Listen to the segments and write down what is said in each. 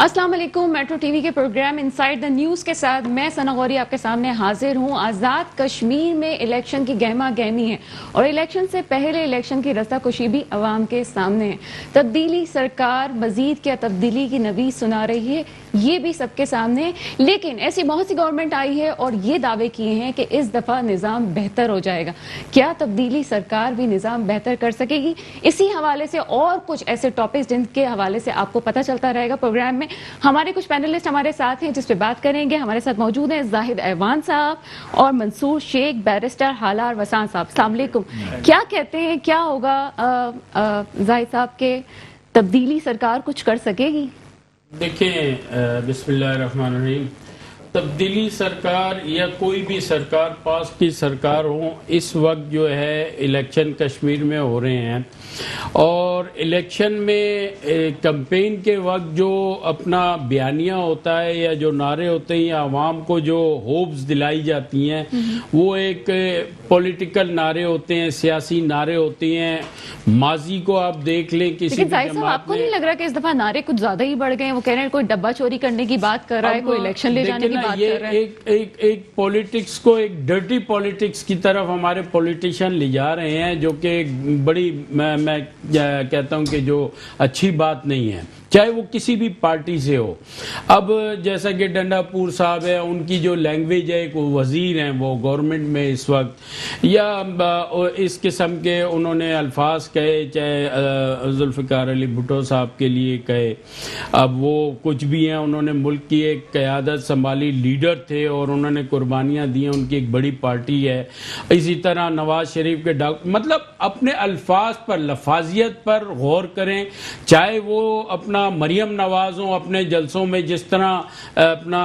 السلام علیکم. Metro T V کے پروگرام انسائیڈ دا نیوز کے ساتھ میں ثنا غوری آپ کے سامنے حاضر ہوں. آزاد کشمیر میں الیکشن کی گہما گہمی ہے اور الیکشن سے پہلے الیکشن کی رستہ کشی بھی عوام کے سامنے ہے. تبدیلی سرکار مزید کیا تبدیلی کی نوید سنا رہی ہے یہ بھی سب کے سامنے ہے, لیکن ایسی بہت سی گورنمنٹ آئی ہے اور یہ دعوے کیے ہیں کہ اس دفعہ نظام بہتر ہو جائے گا. کیا تبدیلی سرکار بھی نظام بہتر کر سکے گی؟ اسی حوالے سے اور کچھ ایسے ٹاپکس جن کے حوالے سے آپ کو پتہ چلتا رہے گا پروگرام میں. ہمارے کچھ پینلسٹ ہمارے ساتھ ہیں جس پہ بات کریں گے. ہمارے ساتھ موجود ہیں زاہد ایوان صاحب اور منصور شیخ, بیرسٹر حالار وسان صاحب. السلام علیکم. کیا کہتے ہیں, کیا ہوگا زاہد صاحب کے تبدیلی سرکار کچھ کر سکے گی؟ دیکھیں, بسم اللہ الرحمن الرحیم. تبدیلی سرکار یا کوئی بھی سرکار پاس کی سرکار ہو, اس وقت جو ہے الیکشن کشمیر میں ہو رہے ہیں اور الیکشن میں کمپین کے وقت جو اپنا بیانیہ ہوتا ہے یا جو نعرے ہوتے ہیں یا عوام کو جو ہوپس دلائی جاتی ہیں وہ ایک پولیٹیکل نعرے ہوتے ہیں, سیاسی نعرے ہوتے ہیں. ماضی کو آپ دیکھ لیں کسی بھی صاحب آپ کو نہیں لگ رہا کہ اس دفعہ نعرے کچھ زیادہ ہی بڑھ گئے ہیں؟ وہ کہہ رہے ہیں کوئی ڈبہ چوری کرنے کی بات کر رہا ہے, کوئی الیکشن لے جانے کی بات کر رہا ہے. ایک پولیٹکس کو ایک ڈرٹی پولیٹکس کی طرف ہمارے پولیٹیشین لے جا رہے ہیں, جو کہ بڑی میں کہتا ہوں کہ جو اچھی بات نہیں ہے, چاہے وہ کسی بھی پارٹی سے ہو. اب جیسا کہ ڈنڈا پور صاحب ہے, ان کی جو لینگویج ہے, ایک وزیر ہیں وہ گورنمنٹ میں اس وقت, یا اس قسم کے انہوں نے الفاظ کہے, چاہے ذوالفقار علی بھٹو صاحب کے لیے کہے. اب وہ کچھ بھی ہیں, انہوں نے ملک کی ایک قیادت سنبھالی, لیڈر تھے اور انہوں نے قربانیاں دی ہیں, ان کی ایک بڑی پارٹی ہے. اسی طرح نواز شریف کے مطلب اپنے الفاظ پر, لفاظیت پر غور کریں. چاہے وہ اپنا مریم نواز ہوں, اپنے جلسوں میں جس طرح اپنا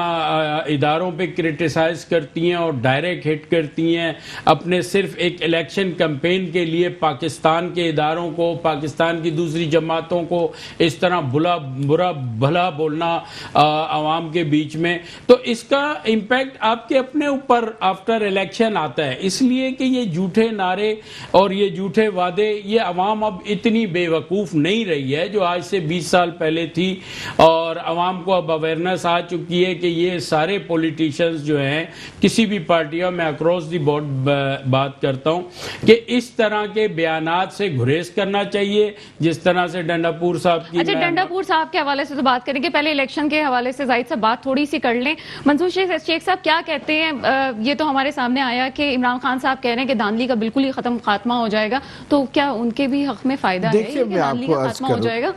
اداروں پہ کرٹیسائز کرتی ہیں اور ڈائریکٹ ہٹ کرتی ہیں, اپنے صرف ایک الیکشن کمپین کے لیے پاکستان کے اداروں کو, پاکستان کی دوسری جماعتوں کو اس طرح برا بھلا بولنا عوام کے بیچ میں, تو اس کا امپیکٹ آپ کے اپنے اوپر آفٹر الیکشن آتا ہے. اس لیے کہ یہ جھوٹے نعرے اور یہ جھوٹے وعدے, یہ عوام اب اتنی بے وقوف نہیں رہی ہے جو آج سے 20 سال پہلے تھی, اور عوام کو اب اویئرنیس آ چکی ہے کہ یہ سارے پولیٹیشنز جو ہیں کسی بھی پارٹیوں میں اکراس دی بورڈ بات کرتا ہوں کہ اس طرح کے بیانات سے گریز کرنا چاہیے جس طرح سے ڈنڈا پور صاحب کی. اچھا, ڈنڈا پور صاحب کے حوالے سے تو بات کریں گے, پہلے الیکشن کے حوالے سے زاہد صاحب بات تھوڑی سی کر لیں. منصور شیخ صاحب کیا کہتے ہیں؟ یہ تو ہمارے سامنے آیا کہ عمران خان صاحب کہہ رہے ہیں کہ دھاندلی کا بالکل ہی خاتمہ ہو جائے گا, تو کیا ان کے بھی حق میں فائدہ ہے کہ دھاندلی کا خاتمہ ہو جائے گا؟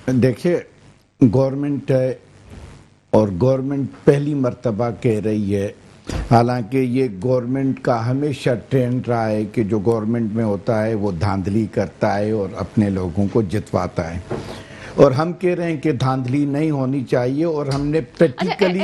دیکھیے, گورنمنٹ ہے اور گورنمنٹ پہلی مرتبہ کہہ رہی ہے, حالانکہ یہ گورنمنٹ کا ہمیشہ ٹرینڈ رہا ہے کہ جو گورنمنٹ میں ہوتا ہے وہ دھاندلی کرتا ہے اور اپنے لوگوں کو جتواتا ہے, اور ہم کہہ رہے ہیں کہ دھاندلی نہیں ہونی چاہیے. اور ہم نے پریکٹیکلی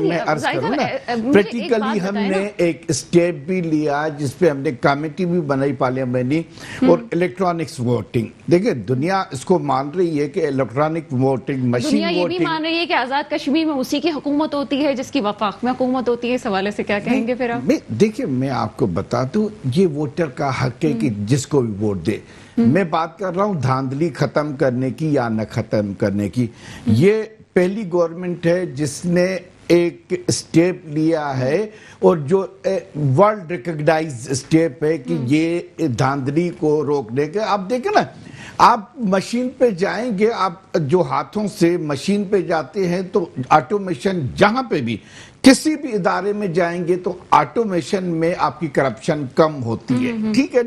میں عرض کروں نا, پریکٹیکلی ہم نے ایک اسٹیپ بھی لیا جس پہ ہم نے کمیٹی بھی بنائی پارلیمنٹری, اور الیکٹرانکس ووٹنگ. دیکھیں دنیا اس کو مان رہی ہے کہ الیکٹرانک ووٹنگ, مشین دنیا یہ بھی مان رہی ہے کہ آزاد کشمیر میں اسی کی حکومت ہوتی ہے جس کی وفاق میں حکومت ہوتی ہے. اس حوالے سے کیا کہیں گے پھر آپ؟ دیکھیں میں آپ کو بتا دوں, یہ ووٹر کا حق ہے کہ جس کو بھی ووٹ دے. میں بات کر رہا ہوں دھاندلی ختم کرنے کی یا نہ ختم کرنے کی. یہ پہلی گورنمنٹ ہے جس نے ایک اسٹیپ لیا ہے, اور جو ورلڈ ریکگنائز اسٹیپ ہے کہ یہ دھاندلی کو روکنے کے. آپ دیکھیں نا, آپ مشین پہ جائیں گے, آپ جو ہاتھوں سے مشین پہ جاتے ہیں تو آٹومیشن, جہاں پہ بھی کسی بھی ادارے میں جائیں گے تو آٹومیشن میں آپ کی کرپشن کم ہوتی ہے. ٹھیک ہے,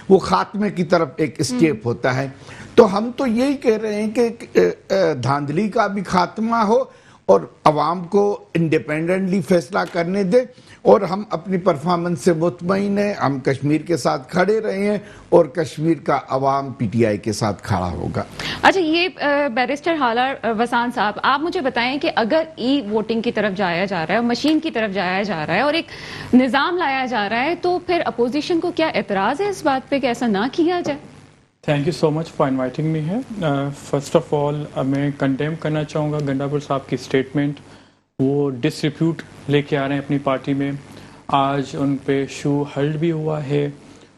وہ خاتمے کی طرف ایک اسٹیپ ہوتا ہے. تو ہم تو یہی کہہ رہے ہیں کہ دھاندلی کا بھی خاتمہ ہو اور عوام کو انڈیپینڈنٹلی فیصلہ کرنے دے, اور ہم اپنی پرفارمنس سے مطمئن ہیں. ہم کشمیر کے ساتھ کھڑے رہے ہیں اور کشمیر کا عوام پی ٹی آئی کے ساتھ کھڑا ہوگا. اچھا, یہ بیرسٹر حالار وسان صاحب, آپ مجھے بتائیں کہ اگر ای ووٹنگ کی طرف جایا جا رہا ہے, مشین کی طرف جایا جا رہا ہے اور ایک نظام لایا جا رہا ہے, تو پھر اپوزیشن کو کیا اعتراض ہے اس بات پہ کہ ایسا نہ کیا جائے؟ Thank you so much for inviting me ہے. فرسٹ آف آل میں کنڈیم کرنا چاہوں گا ڈنڈا پور صاحب کی اسٹیٹمنٹ. وہ ڈسریپیوٹ لے کے آ رہے ہیں اپنی پارٹی میں. آج ان پہ شو ہلڈ بھی ہوا ہے,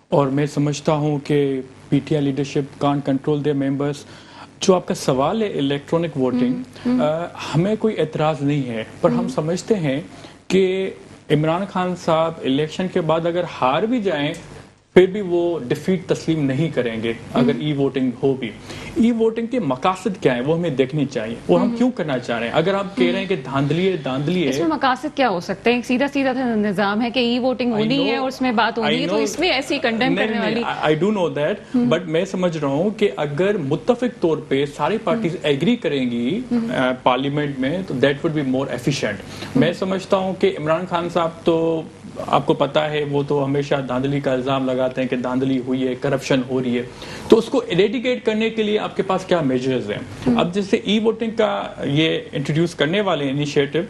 اور میں سمجھتا ہوں کہ پی ٹی آئی لیڈرشپ کان کنٹرول دے ممبرس. जो आपका सवाल है इलेक्ट्रॉनिक वोटिंग, हमें कोई एतराज़ नहीं है, पर हम समझते हैं कि इमरान खान साहब इलेक्शन के बाद अगर हार भी जाएं फिर भी वो डिफीट तस्लीम नहीं करेंगे अगर ई वोटिंग हो भी। ई वोटिंग के मकासद क्या है वो हमें देखनी चाहिए, और हम क्यों करना चाह रहे हैं। अगर आप कह रहे हैं कि धांधली है, इसमें मकासद क्या हो सकते हैं? एक सीधा सीधा निजाम है कि ई वोटिंग होनी है और उसमें बात होनी है, तो इसमें ऐसी कंडेम करने वाली। I do know that, but मैं समझ रहा हूँ कि अगर मुत्तफिक तौर पे सारी पार्टीज एग्री करेंगी पार्लियामेंट में तो that would be more efficient. मैं समझता हूँ कि इमरान खान साहब तो आपको पता है वो तो हमेशा धांधली का इल्जाम लगाते हैं कि धांधली हुई है, करप्शन हो रही है, तो उसको इरेडिकेट करने के लिए आपके पास क्या मेजर्स हैं? अब जैसे ई वोटिंग का ये इंट्रोड्यूस करने वाले इनिशिएटिव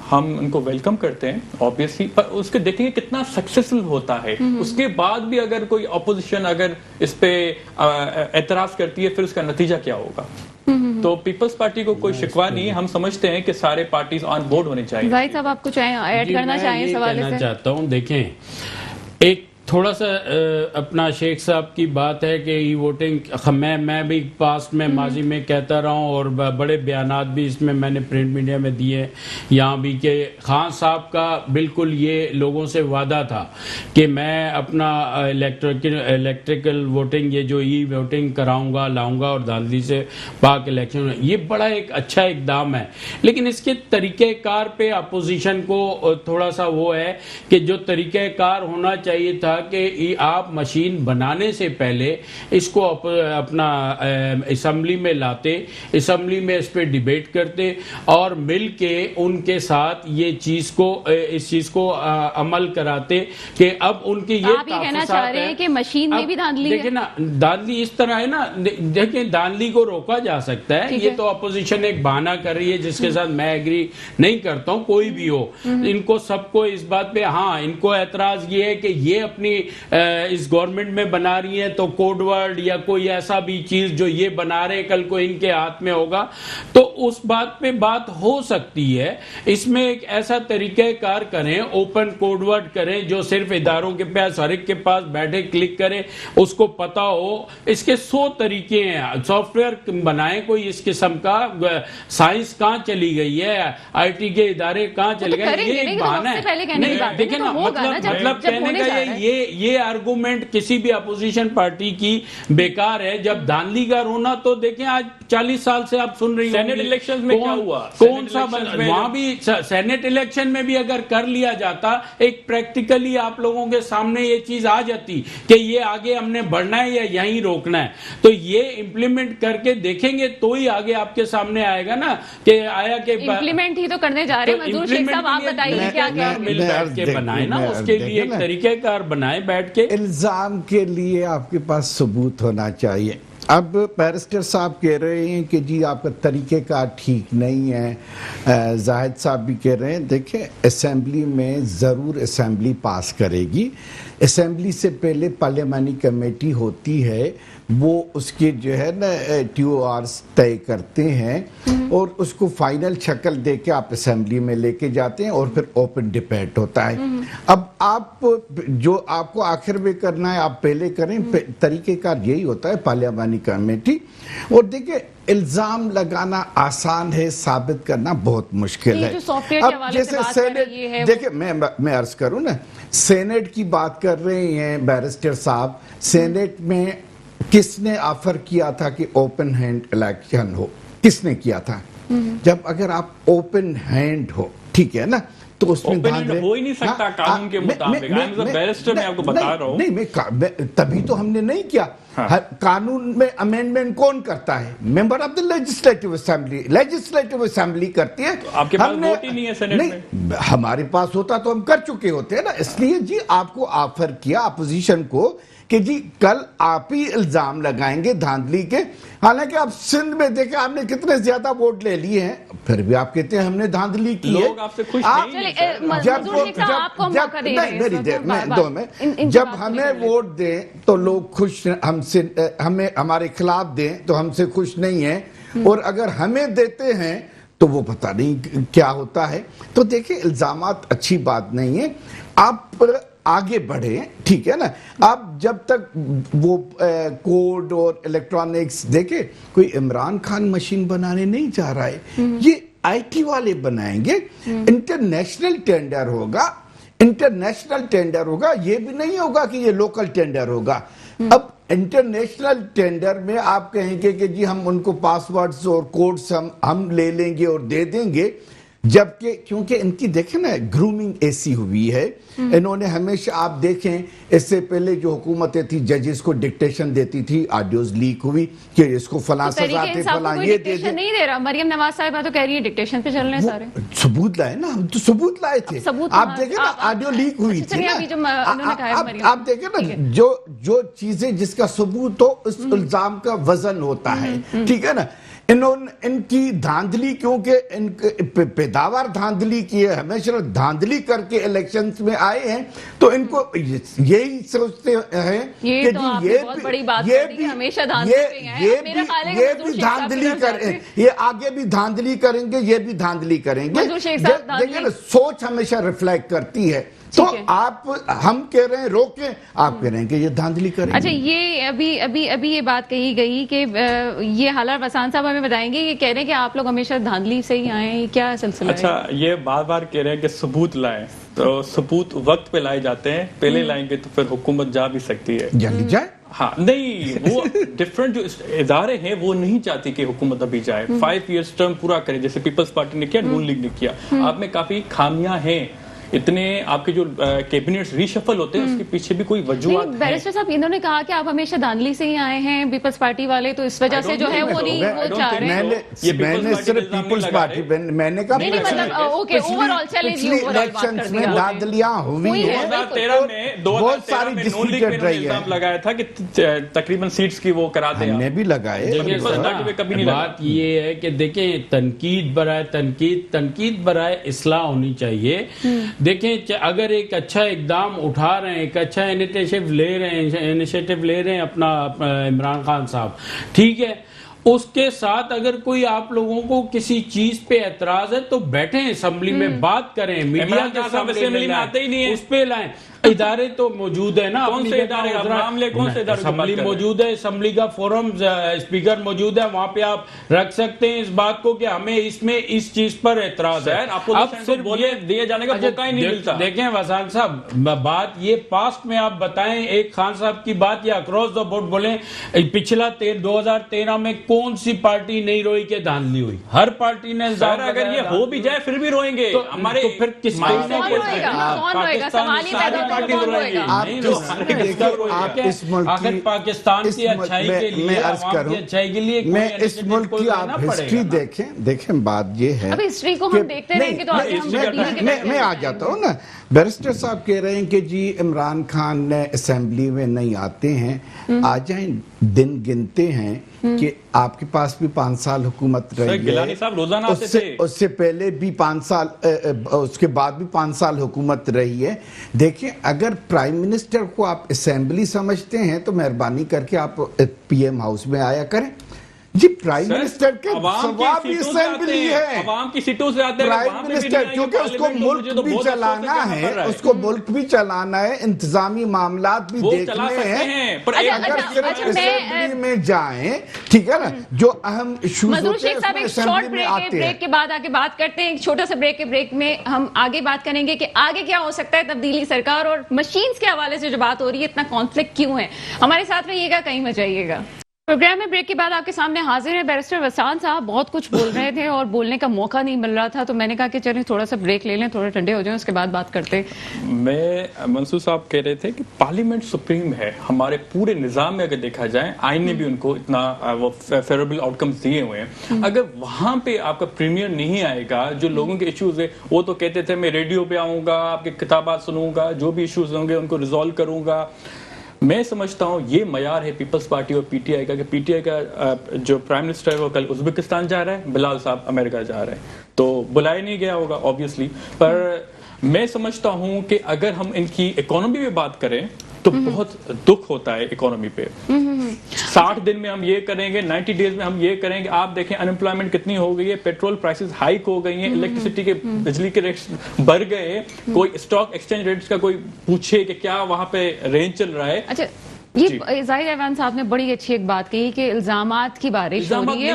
हम उनको वेलकम करते हैं ऑब्वियसली, पर उसके देखेंगे कितना सक्सेसफुल होता है। उसके बाद भी अगर कोई अपोजिशन अगर इस पे एतराज करती है फिर उसका नतीजा क्या होगा? तो पीपल्स पार्टी को कोई शिकवा नहीं है, हम समझते हैं कि सारे पार्टीज ऑन बोर्ड होने चाहिए। भाई साहब आप कुछ ऐड करना चाहिए सवाल से? चाहता हूँ, देखें एक थोड़ा सा अपना शेख साहब की बात है कि ई वोटिंग मैं भी पास्ट में माजी में कहता रहा हूँ और बड़े बयानात भी इसमें मैंने प्रिंट मीडिया में दिए यहाँ भी, कि खान साहब का बिल्कुल ये लोगों से वादा था कि मैं अपना इलेक्ट्रिकल वोटिंग ये जो ई वोटिंग कराऊंगा लाऊंगा और धांधली से पाक इलेक्शन। ये बड़ा एक अच्छा इकदाम है, लेकिन इसके तरीक़ेकार पे अपोजिशन को थोड़ा सा वो है कि जो तरीक़ेकार होना चाहिए था कि आप मशीन बनाने से पहले इसको अपना असेंबली में लाते, असेंबली में इस पे डिबेट करते और मिल के उनके साथ ये चीज को इस चीज को अमल कराते कि अब उनके ये आप कहना चाह रहे हैं कि मशीन में भी धांधली है? देखिए ना, धांधली इस तरह है ना, देखिए धांधली को रोका जा सकता है। ये तो अपोजिशन एक बहाना कर रही है जिसके साथ मैं एग्री नहीं करता हूं, कोई भी हो। इनको सबको इस बात पे, हाँ इनको एतराज ये है कि ये अपनी इस गवर्नमेंट में बना रही है तो कोड वर्ड या कोई ऐसा भी चीज जो ये बना रहे कल को इनके हाथ में होगा, तो उस बात पे बात हो सकती है। इसमें एक ऐसा तरीक़ेकार करें, ओपन कोड वर्ड करें जो सिर्फ इदारों के पास, हर एक के पास बैठे क्लिक करे, उसको पता हो। इसके 100 तरीके हैं, सॉफ्टवेयर बनाएं कोई इस किस्म का। साइंस कहाँ चली गई है, IT के इदारे कहाँ चले गए, ये एक बहाना है। नहीं देखिए ना, मतलब कहने का ये आर्गुमेंट किसी भी अपोजिशन पार्टी की बेकार है। जब धांधली का रोना, तो देखें आज 40 साल से आप सुन रही हैं सेनेट इलेक्शंस में क्या हुआ, कौन सा वहां भी सेनेट इलेक्शन में भी अगर कर लिया जाता, एक प्रैक्टिकली आप लोगों के सामने ये चीज आ जाती कि ये आगे हमने बढ़ना है या यहीं रोकना है, तो ये इम्प्लीमेंट करके देखेंगे तो ही आगे आपके सामने आएगा ना कि आया कि इम्प्लीमेंट ही तो करने जा रहे हैं। मंजूर शेख साहब आप बताइए क्या क्या मिल बैठ के बनाए ना, उसके लिए एक तरीकेकार बनाए बैठ के। इल्जाम के लिए आपके पास सबूत होना चाहिए। अब बैरिस्टर साहब कह रहे हैं कि जी आपका तरीक़ेकार ठीक नहीं है, जाहिद साहब भी कह रहे हैं, देखें असेंबली में ज़रूर असेंबली पास करेगी। असेंबली से पहले पार्लियामानी कमेटी होती है, वो उसके जो है ना TORs तय करते हैं और उसको फाइनल शक्ल दे के आप असेंबली में लेके जाते हैं और फिर ओपन डिबेट होता है। अब आप जो आपको आखिर में करना है आप पहले करें, तरीक़ेकार यही होता है पार्लियामानी कमेटी। और देखिए इल्जाम लगाना आसान है, साबित करना बहुत मुश्किल है। अब जैसे सेनेट, देखिए मैं अर्ज करूं ना, सेनेट की बात कर रहे हैं बैरिस्टर साहब, सेनेट में किसने ऑफर किया था कि ओपन हैंड इलेक्शन हो? किसने किया था? जब अगर आप ओपन हैंड हो, ठीक है ना, तो उसमें हो ही नहीं सकता कानून के मुताबिक। बैरिस्टर मैं आपको बता रहा हूँ, नहीं तभी तो हमने नहीं किया। हाँ। कानून में अमेंडमेंट कौन करता है? Member of the legislative assembly. Legislative assembly करती है। तो आपके पास वोट ही नहीं है सेनेट में। हमारे पास होता तो हम कर चुके होते हैं ना। इसलिए जी आपको ऑफर किया अपोजिशन को कि जी कल आप ही इल्जाम लगाएंगे धांधली के। हालांकि आप सिंध में देखे आपने कितने ज्यादा वोट ले लिए हैं, फिर भी आप कहते हैं हमने धांधली की है। लोग आपसे खुश जब हमें वोट दें तो लोग खुश, हमसे हमें हमारे खिलाफ दें तो हमसे खुश नहीं है, और अगर हमें देते हैं तो वो पता नहीं क्या होता है। तो देखिए इल्जामात अच्छी बात नहीं है। आप आगे बढ़े, ठीक है ना। अब जब तक वो कोड और इलेक्ट्रॉनिक्स देखे, कोई इमरान खान मशीन बनाने नहीं जा रहा है, ये आईटी वाले बनाएंगे। इंटरनेशनल टेंडर होगा, इंटरनेशनल टेंडर होगा, ये भी नहीं होगा कि ये लोकल टेंडर होगा। अब इंटरनेशनल टेंडर में आप कहेंगे कि जी हम उनको पासवर्ड्स और कोड्स हम ले लेंगे और दे देंगे, जबकि क्योंकि इनकी देखें ना ग्रूमिंग ऐसी हुई है, इन्होंने हमेशा आप देखें इससे पहले जो हुकूमतें थी जजेस को डिक्टेशन देती थी, ऑडियोज लीक हुई कि इसको फलां सजा दे, फलां ये दे दे। नहीं दे रहा, मरियम नवाज साहिबा तो कह रही है डिक्टेशन पे चल रहे हैं सारे। सबूत लाए ना, हम तो सबूत लाए थे। आप देखें ना ऑडियो लीक हुई थी ना, आप देखें ना जो चीजें जिसका सबूत हो उस इल्जाम का वजन होता है, ठीक है ना। इनकी धांधली, क्योंकि इनके पैदावार धांधली की है, हमेशा धांधली करके इलेक्शंस में आए हैं, तो इनको यही सोचते हैं कि जी ये भी धांधली करें, ये आगे भी धांधली करेंगे, ये भी धांधली करेंगे। देखिए ना, सोच हमेशा रिफ्लेक्ट करती है। तो आप, हम कह रहे हैं रोकें, आप कह रहे हैं कि ये धांधली करें। अच्छा, ये अभी ये बात कही गई कि ये हालात वसान साहब हमें बताएंगे, ये कह रहे हैं कि आप लोग हमेशा धांधली से ही आए हैं, क्या सिलसिला है? अच्छा, ये बार बार कह रहे हैं कि सबूत लाएं, तो सबूत वक्त पे लाए जाते हैं, पहले लाएंगे तो फिर हुकूमत जा भी सकती है। जल्दी जाए। हाँ, नहीं, वो डिफरेंट जो इदारे हैं वो नहीं चाहती कि हुकूमत अभी जाए, 5 इयर्स टर्म पूरा करे, जैसे पीपल्स पार्टी ने किया, नून लीग ने किया। आप में काफी खामियां हैं, इतने आपके जो कैबिनेट्स रीशफल होते हैं उसके पीछे भी कोई वजूहत है। बैरिस्टर साहब, इन्होंने कहा कि आप हमेशा धांधली से ही आए हैं, पीपल्स पार्टी वाले, तो इस वजह से जो है वो नहीं वो चाह रहे हैं। मैंने सिर्फ पीपल्स पार्टी, मैंने कहा ओवरऑल चलिए इलेक्शन में धांधलियां हुई है, 2013 में बहुत सारी डिस्प्यूटेड रही है। लगाया था कि तकरीबन सीट्स की वो कराते हैं, हमने भी लगाए। कभी नहीं। बात ये है कि देखें, तनकीद बराए इस्लाह होनी चाहिए। देखें, अगर एक अच्छा इकदाम उठा रहे हैं, एक अच्छा इनिशिएटिव ले रहे हैं अपना इमरान खान साहब, ठीक है, उसके साथ अगर कोई आप लोगों को किसी चीज पे एतराज है तो बैठें, असेंबली में बात करें, मीडिया के सामने आते ही नहीं है, उस पे लाएं। इदारे तो मौजूद है ना, कौन से इदारे, मामले कौन से इदारे? असेंबली मौजूद है, असेंबली का फोरम, स्पीकर मौजूद है, वहां पे आप रख सकते हैं इस बात को कि हमें इसमें इस चीज पर एतराज है। अब सिर्फ ये दिए जाने का मौका ही नहीं मिलता। देखें वसान साहब, बात ये पास्ट में आप बताएं, एक खान साहब की बात या अक्रॉस द बोर्ड बोलें, पिछला 2013 में कौन सी पार्टी नहीं रोई के धांधली हुई? हर पार्टी ने। अगर ये हो भी जाए फिर भी रोएंगे हमारे, तो फिर किस आप इस मुल्क की आप हिस्ट्री देखें, बात ये है। अब हिस्ट्री को हम देखते रहेंगे तो आगे हम मैं आ जाता हूँ ना। बैरिस्टर साहब कह रहे हैं कि जी इमरान खान ने असेंबली में नहीं आते हैं, आ जाएं, दिन गिनते हैं कि आपके पास भी 5 साल हुकूमत रही गिलानी साहब रोजाना आते थे, उससे पहले भी 5 साल, उसके बाद भी 5 साल हुकूमत रही है। देखिए, अगर प्राइम मिनिस्टर को आप असेंबली समझते हैं तो मेहरबानी करके आप पीएम हाउस में आया करें। जी प्राइम मिनिस्टर के सवाब भी असेंबली है, अवाम की सीटों से आते हैं प्राइम मिनिस्टर, क्योंकि उसको मुल्क भी चलाना है, उसको मुल्क भी चलाना है, इंतजामी मामलात भी देखने हैं। पर अगर सिर्फ असेंबली में जाएं, ठीक है ना, जो अहम इश्यूज होते हैं उसमें असेंबली में आते हैं। ब्रेक के बाद आके बात करते हैं, एक छोटा सा ब्रेक के ब्रेक में हम आगे बात करेंगे कि आगे क्या हो सकता है, तब्दीली सरकार और मशीन्स के हवाले से जो बात हो रही है, इतना कॉन्फ्लिक्ट क्यों है। हमारे साथ रहिएगा, कहीं मत जाइएगा। प्रोग्राम में ब्रेक के बाद आपके सामने हाजिर है बैरिस्टर वसान साहब। बहुत कुछ बोल रहे थे और बोलने का मौका नहीं मिल रहा था, तो मैंने कहा कि चलिए थोड़ा सा ब्रेक ले लें, थोड़े ठंडे हो जाएं, उसके बाद बात करते हैं। मंसूर साहब कह रहे थे कि पार्लियामेंट सुप्रीम है, हमारे पूरे निजाम में अगर देखा जाए, आइन ने भी उनको इतना वो फेवरेबल आउटकम्स दिए हुए हैं। अगर वहां पे आपका प्रीमियर नहीं आएगा, जो लोगों के इश्यूज है, वो तो कहते थे मैं रेडियो पे आऊंगा, आपके किताबात सुनूंगा, जो भी इश्यूज होंगे उनको रिजॉल्व करूंगा। मैं समझता हूं ये मयार है पीपल्स पार्टी और पीटीआई का, कि पीटीआई का जो प्राइम मिनिस्टर है वो कल उज्बेकिस्तान जा रहा है, बिलाल साहब अमेरिका जा रहे हैं, तो बुलाया नहीं गया होगा ऑब्वियसली। पर मैं समझता हूं कि अगर हम इनकी इकोनॉमी पे बात करें तो बहुत दुख होता है इकोनॉमी पे। 60 दिन में हम ये करेंगे, 90 डेज में हम ये करेंगे। आप देखें अनएम्प्लॉयमेंट कितनी हो गई है, पेट्रोल प्राइसेस हाइक हो गई हैं, इलेक्ट्रिसिटी के बिजली के रेट्स बढ़ गए, कोई स्टॉक एक्सचेंज रेट्स का कोई पूछे कि क्या वहां पे रेंज चल रहा है। अच्छा, ये जाहिर ऐवान साहब ने बड़ी अच्छी एक बात कही कि इल्जामात की बारिश हो रही है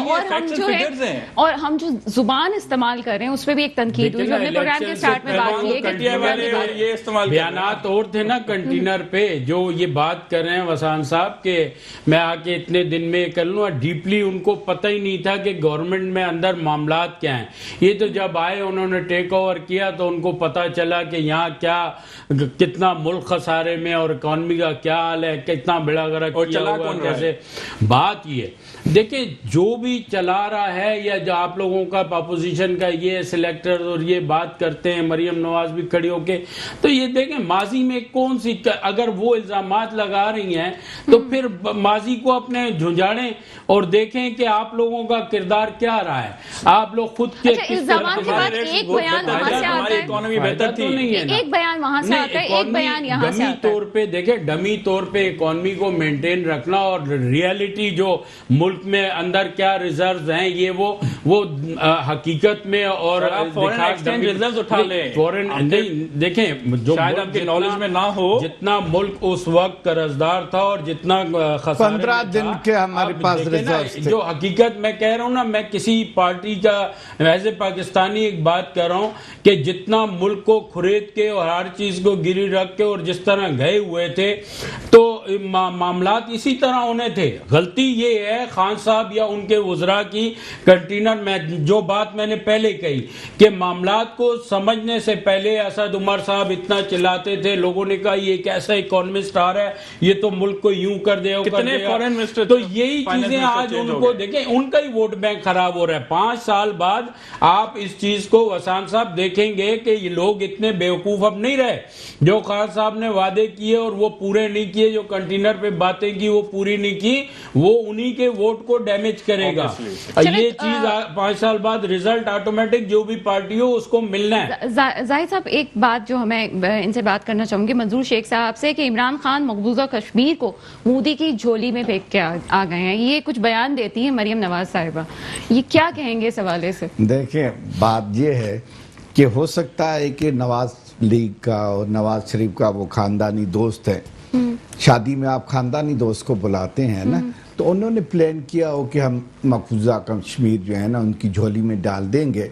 और हम जो जुबान इस्तेमाल कर रहे हैं उस पर भी एक तनकीद हुई। हमने प्रोग्राम के स्टार्ट में बात की है बयानात और थे ना कंटेनर पे, जो ये बात कर रहे हैं वसान साहब के मैं आके इतने दिन में कर लूँ, डीपली उनको पता ही नहीं था कि गवर्नमेंट में अंदर मामलात क्या हैं। ये तो जब आए उन्होंने टेक ओवर किया तो उनको पता चला कि यहाँ क्या कितना मुल्क खसारे में और इकॉनमी का क्या हाल है, कितना बेड़ा गर्क और चला कौन कैसे। बात ये देखिए, जो भी चला रहा है या जो आप लोगों का अपोजिशन का ये सिलेक्टर और ये बात करते हैं, मरियम नवाज भी खड़ी होके, तो ये देखें माजी में कौन सी, अगर वो इल्जामात लगा रही हैं तो फिर माजी को अपने झुंझाड़ें और देखें कि आप लोगों का किरदार क्या रहा है। आप लोग खुद के इल्जामात के बाद एक बयान वहां से आता है, इकोनॉमी बेहतर थी, एक बयान वहां से आता है, एक बयान यहाँ से आता है। तौर पे देखे, डमी तौर पे इकोनॉमी को मेंटेन रखना और रियलिटी जो मुल्क में अंदर क्या रिजर्व्स हैं ये वो हकीकत में और फॉरेन एक्सचेंज रिजर्व्स उठा ले, फॉरेन देखें जो शायद आपके नॉलेज में ना हो, जितना मुल्क उस वक्त कर्जदार था और जितना 15 दिन के हमारे पास रिजर्व्स थे। जो हकीकत मैं कह रहा हूँ ना, मैं किसी पार्टी का वैसे पाकिस्तानी एक बात कर रहा हूँ कि जितना मुल्क को खुरेद के और हर चीज को गिरी रख के और जिस तरह गए हुए थे तो मामलात इसी तरह होने थे। गलती ये है खान साहब या उनके वज़रा की कंटेनर में, जो बात मैंने पहले कही कि मामलात को समझने से पहले असद उमर साहब इतना चिल्लाते थे, लोगों ने कहा ये कैसा इकोनॉमिस्ट आ रहा है, ये तो मुल्क को यूं कर दे, कितने फॉरेन मिनिस्टर, तो यही चीजें आज उनको देखें, उनका ही वोट बैंक खराब हो रहा है। 5 साल बाद आप इस चीज को वसान साहब देखेंगे कि ये लोग इतने बेवकूफ अब नहीं रहे। जो खान साहब ने वादे किए और वो पूरे नहीं किए, जो कंटेनर पे बातें की वो पूरी नहीं की, वो उन्हीं के वोट को डैमेज करेगा। ये चीज 5 साल बाद रिजल्ट ऑटोमेटिक जो भी पार्टी हो उसको मिलना है। जाहिद साहब, एक बात जो हमें इनसे बात करना चाहूंगी मंजूर शेख साहब से कि इमरान खान मकबूजा कश्मीर को मोदी की झोली में फेंक के आ गए हैं, ये कुछ बयान देती है मरियम नवाज साहिबा, ये क्या कहेंगे इस हवाले से? देखिए, बात ये है कि हो सकता है कि नवाज लीग का और नवाज शरीफ का वो खानदानी दोस्त है, शादी में आप खानदानी दोस्त को बुलाते हैं ना, तो उन्होंने प्लान किया हो कि हम मकबूजा कश्मीर जो है ना उनकी झोली में डाल देंगे।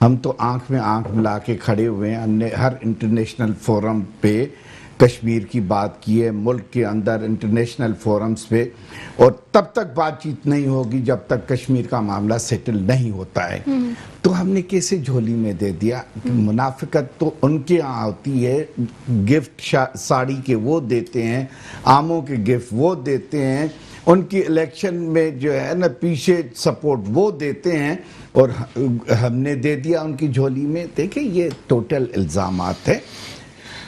हम तो आंख में आंख मिला के खड़े हुए हैं, हमने हर इंटरनेशनल फोरम पे कश्मीर की बात की है, मुल्क के अंदर इंटरनेशनल फोरम्स पे, और तब तक बातचीत नहीं होगी जब तक कश्मीर का मामला सेटल नहीं होता है। तो हमने कैसे झोली में दे दिया? मुनाफिकत तो उनके यहाँ होती है, गिफ्ट साड़ी के वो देते हैं, आमों के गिफ्ट वो देते हैं, उनकी इलेक्शन में जो है ना पीछे सपोर्ट वो देते हैं, और हमने दे दिया उनकी झोली में। देखिए, ये टोटल इल्जामात है।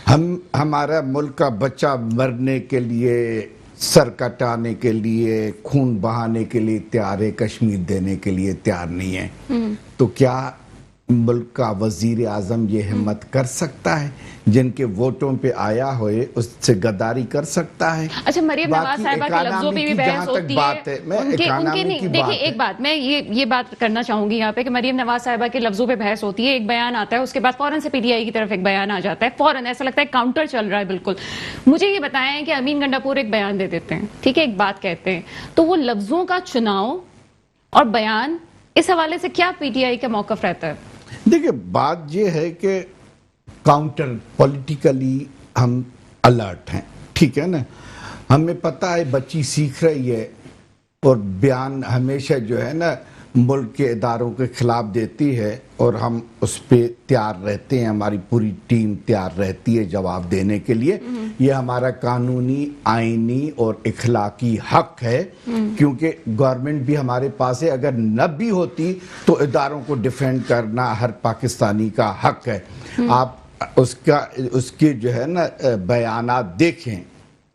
हमारा मुल्क का बच्चा मरने के लिए, सर कटाने के लिए, खून बहाने के लिए तैयार है, कश्मीर देने के लिए तैयार नहीं है। तो क्या मुल्क का वजीर आजम ये हिम्मत कर सकता है? जिनके वोटों पे आया होए उससे गद्दारी कर सकता है? अच्छा, मरियम नवाज साहिबा के लफ्जों पे भी बहस होती है। उनके नहीं, देखिए एक बात मैं ये बात करना चाहूंगी यहाँ पे कि मरियम नवाज साहिबा के लफ्जों पे बहस होती है, एक बयान आता है, उसके बाद फौरन से पीटीआई की तरफ एक बयान आ जाता है, फौरन ऐसा लगता है काउंटर चल रहा है। बिल्कुल, मुझे ये बताएं कि अमीन गंडापुर एक बयान दे देते हैं, ठीक है, एक बात कहते हैं, तो वो लफ्जों का चुनाव और बयान, इस हवाले से क्या पीटीआई का मौकफ रहता है? देखिए, बात ये है कि काउंटर पॉलिटिकली हम अलर्ट हैं, ठीक है ना। हमें पता है बच्ची सीख रही है और बयान हमेशा जो है ना मुल्क के इदारों के खिलाफ देती है, और हम उस पर तैयार रहते हैं, हमारी पूरी टीम तैयार रहती है जवाब देने के लिए। ये हमारा कानूनी, आईनी और इखलाकी हक है, क्योंकि गवर्नमेंट भी हमारे पास है। अगर न भी होती तो इदारों को डिफेंड करना हर पाकिस्तानी का हक है। आप उसके जो है ना बयानात देखें,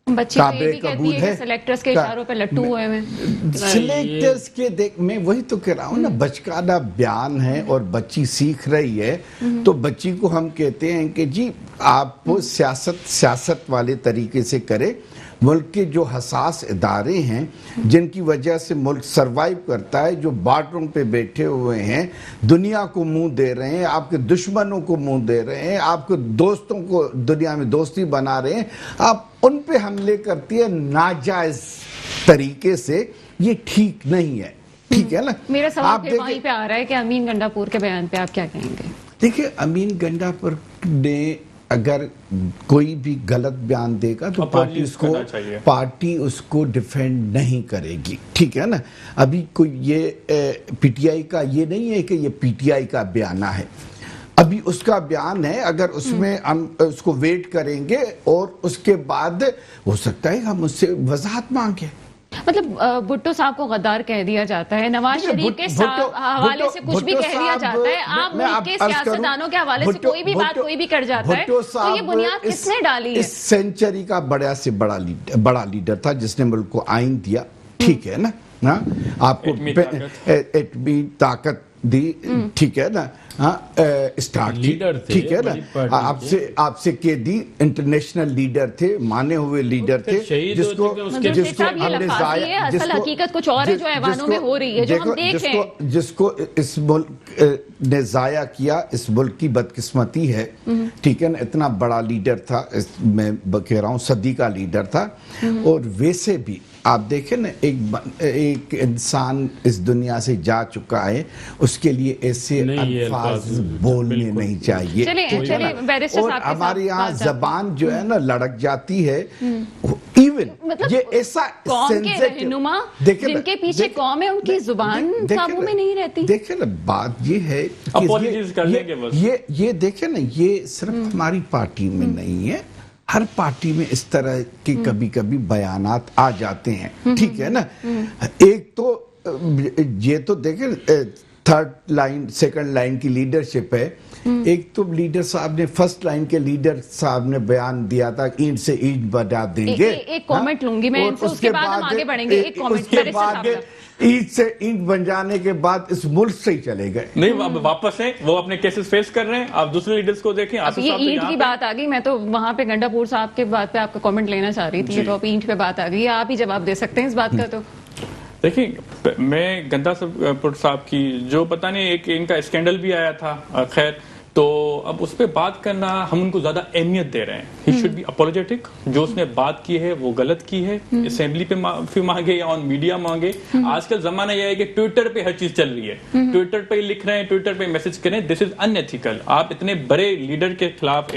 बच्ची तो ये भी कहती है कि सिलेक्टर्स के इशारों पे लट्टू हुए हैं। सिलेक्टर्स के देख, मैं वही तो कह रहा हूँ ना, बचकाना बयान है और बच्ची सीख रही है, तो बच्ची को हम कहते हैं कि जी आप सियासत वाले तरीके से करें। ملک کے جو حساس ادارے ہیں جن کی وجہ سے ملک سروائیو کرتا ہے، جو بارڈروں پہ بیٹھے ہوئے ہیں، دنیا کو منہ دے رہے ہیں، آپ کے دشمنوں کو منہ دے رہے ہیں، آپ کے دوستوں کو دنیا میں دوستی بنا رہے ہیں، آپ ان پہ حملے کرتی ہے ناجائز طریقے سے، یہ ٹھیک نہیں ہے. ٹھیک ہے نا. میرا سوال پھر وہیں پہ آ رہا ہے کہ امین گنڈاپور کے بیان پہ آپ کیا کہیں گے؟ دیکھیں، امین گنڈاپور نے اگر کوئی بھی غلط بیان دے گا تو پارٹی اس کو ڈیفینڈ نہیں کرے گی. ٹھیک ہے نا. ابھی کوئی یہ پی ٹی آئی کا یہ نہیں ہے کہ یہ پی ٹی آئی کا بیانہ ہے، ابھی اس کا بیان ہے. اگر اس میں ہم اس کو ویٹ کریں گے اور اس کے بعد ہو سکتا ہے ہم اس سے وضاحت مانگیں. مطلب بھٹو صاحب کو غدار کہہ دیا جاتا ہے، نواز شریف کے حوالے سے کچھ بھی کہہ دیا جاتا ہے، آپ ملک کے سیاستدانوں کے حوالے سے کوئی بھی بات کوئی بھی کر جاتا ہے، تو یہ بنیاد کس نے ڈالی ہے؟ اس سینچری کا بڑا سے بڑا لیڈر تھا جس نے ملک کو آئین دیا. ٹھیک ہے نا. آپ کو ایٹمی طاقت دی. ٹھیک ہے نا. اسٹارٹ لیڈر تھے. ٹھیک ہے نا. آپ سے کہہ دی انٹرنیشنل لیڈر تھے، مانے ہوئے لیڈر تھے، جس کو اصل حقیقت کچھ اور ہے جو ایوانوں میں ہو رہی ہے، جو ہم دیکھ رہے ہیں، جس کو اس ملک نے ضائع کیا. اس ملک کی بدقسمتی ہے. ٹھیک ہے نا. اتنا بڑا لیڈر تھا، میں کہہ رہا ہوں صدی کا لیڈر تھا. اور ویسے بھی آپ دیکھیں نا، ایک انسان اس دنیا سے جا چکا ہے، اس کے لیے ایسے الفاظ بولنے نہیں چاہیے. اور ہمارے یہاں زبان جو ہے نا لڑک جاتی ہے. ایون یہ ایسا قوم کے رہنما جن کے پیچھے قوم ہے، ان کی زبان قابو میں نہیں رہتی. دیکھیں نا، بات یہ ہے یہ دیکھیں نا، یہ صرف ہماری پارٹی میں نہیں ہے، ہر پارٹی میں اس طرح کے کبھی کبھی بیانات آ جاتے ہیں. ٹھیک ہے نا. ایک تو یہ تو دیکھیں تھرڈ لائن سیکنڈ لائن کی لیڈرشپ ہے. ایک تو لیڈر صاحب نے فرسٹ لائن کے لیڈر صاحب نے بیان دیا تھا کہ اینٹ سے اینٹ بنا دیں گے. ایک کامنٹ لوں گی میں ان سے، اس کے بعد ہم آگے بڑھیں گے. ایک کامنٹ اینٹ سے اینٹ بن جانے کے بعد اس ملک سے ہی چلے گئے. نہیں، اب واپس ہیں، وہ اپنے کیسز فیس کر رہے ہیں. آپ دوسرے لیڈرز کو دیکھیں. یہ اینٹ کی بات آ گئی، میں تو وہاں پہ گنڈاپور صاحب کے بات پہ آپ کا کامنٹ لینا چاہ رہی تھی، تو اب اینٹ پہ بات آ گئی. آپ ہی جواب دے سکتے ہیں اس بات کا. تو دیکھیں، میں گنڈاپور صاحب کی جو پتہ نہیں ایک ان کا اسکینڈل بھی آیا تھا، خیر، تو اب اس پہ بات کرنا ہم ان کو زیادہ اہمیت دے رہے ہیں. He should be apologetic. جو اس نے بات کی ہے وہ غلط کی ہے. اسمبلی پہ مانگے یا آن میڈیا مانگے. آج کل زمانہ یہ ہے کہ ٹویٹر پہ ہر چیز چل رہی ہے، ٹویٹر پہ لکھ رہے ہیں، ٹویٹر پہ میسج کریں. دس از ان ایتھیکل. آپ اتنے بڑے لیڈر کے خلاف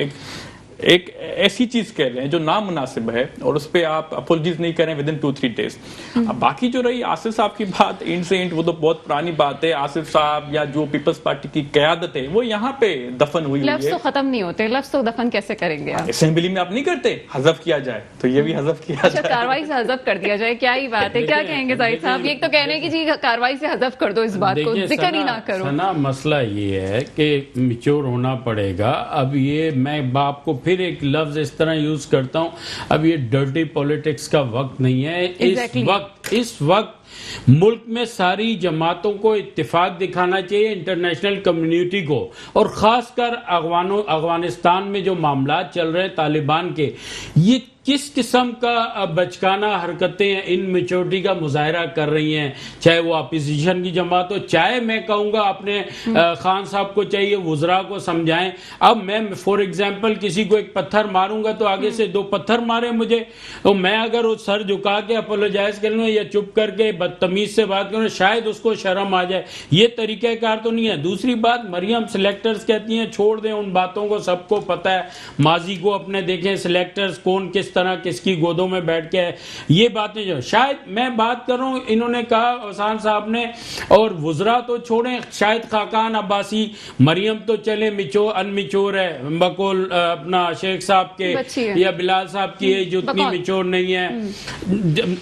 ایک ایسی چیز کہہ رہے ہیں جو نامناسب ہے، اور اس پہ آپ اپولوجیز نہیں کریں ود ان 2-3 days. اب باقی جو رہی آصف صاحب کی بات، اینٹ سے اینٹ، وہ تو بہت پرانی بات ہے. آصف صاحب یا جو پیپلز پارٹی کی قیادت ہے وہ یہاں پہ دفن ہوئی ہے. لفظ تو ختم نہیں ہوتے، لفظ تو دفن کیسے کریں گے آپ؟ اسمبلی میں آپ نہیں کرتے، حذف کیا جائے تو یہ بھی حذف کیا جائے. کاروائی سے حذف کر دیا جائے. کیا ہی بات ہے، کیا کہیں گے زاہد صاحب؟ ایک تو کہنے ہیں کہ جی کاروائی سے حذف کر دو، اس بات کو ذکر ہی نہ کرو. ثنا، مسئلہ یہ ہے کہ میچور ہونا پڑے گا. اب یہ میں باپ کو پھر ایک لفظ اس طرح یوز کرتا ہوں، اب یہ ڈرٹی پولیٹکس کا وقت نہیں ہے. اس وقت ملک میں ساری جماعتوں کو اتفاق دکھانا چاہیے، انٹرنیشنل کمیونٹی کو، اور خاص کر افغانستان میں جو معاملات چل رہے ہیں طالبان کے، یہ کس قسم کا بچکانہ حرکتیں ان میچورٹی کا مظاہرہ کر رہی ہیں، چاہے وہ اپوزیشن کی جماعت ہو، چاہے میں کہوں گا اپنے خان صاحب کو چاہیے وزراء کو سمجھائیں. اب میں فور ایگزامپل کسی کو ایک پتھر ماروں گا تو آگے سے 2 پتھر مارے مجھے، تو میں اگر وہ سر جھکا کے اپولوجائز کر لوں یا چپ کر کے بدتمیز سے بات کروں، شاید اس کو شرم آ جائے. یہ طریقہ کار تو نہیں ہے. دوسری بات، مریم سلیکٹرز کہتی ہیں چھوڑ دیں ان باتوں کو، سب کو پتہ ہے ماضی کو اپنے دیکھیں، سلیکٹرز کون کس طرح کس کی گودوں میں بیٹھ کے ہے. یہ باتیں جو شاید میں بات کر رہا ہوں، انہوں نے کہا حسان صاحب نے، اور وزراء تو چھوڑیں، شاید خاقان عباسی، مریم تو چلے ان میچور ہے بقول اپنا شیخ صاحب کے یا بلال صاحب کی ہے جو اتنی میچور نہیں ہے،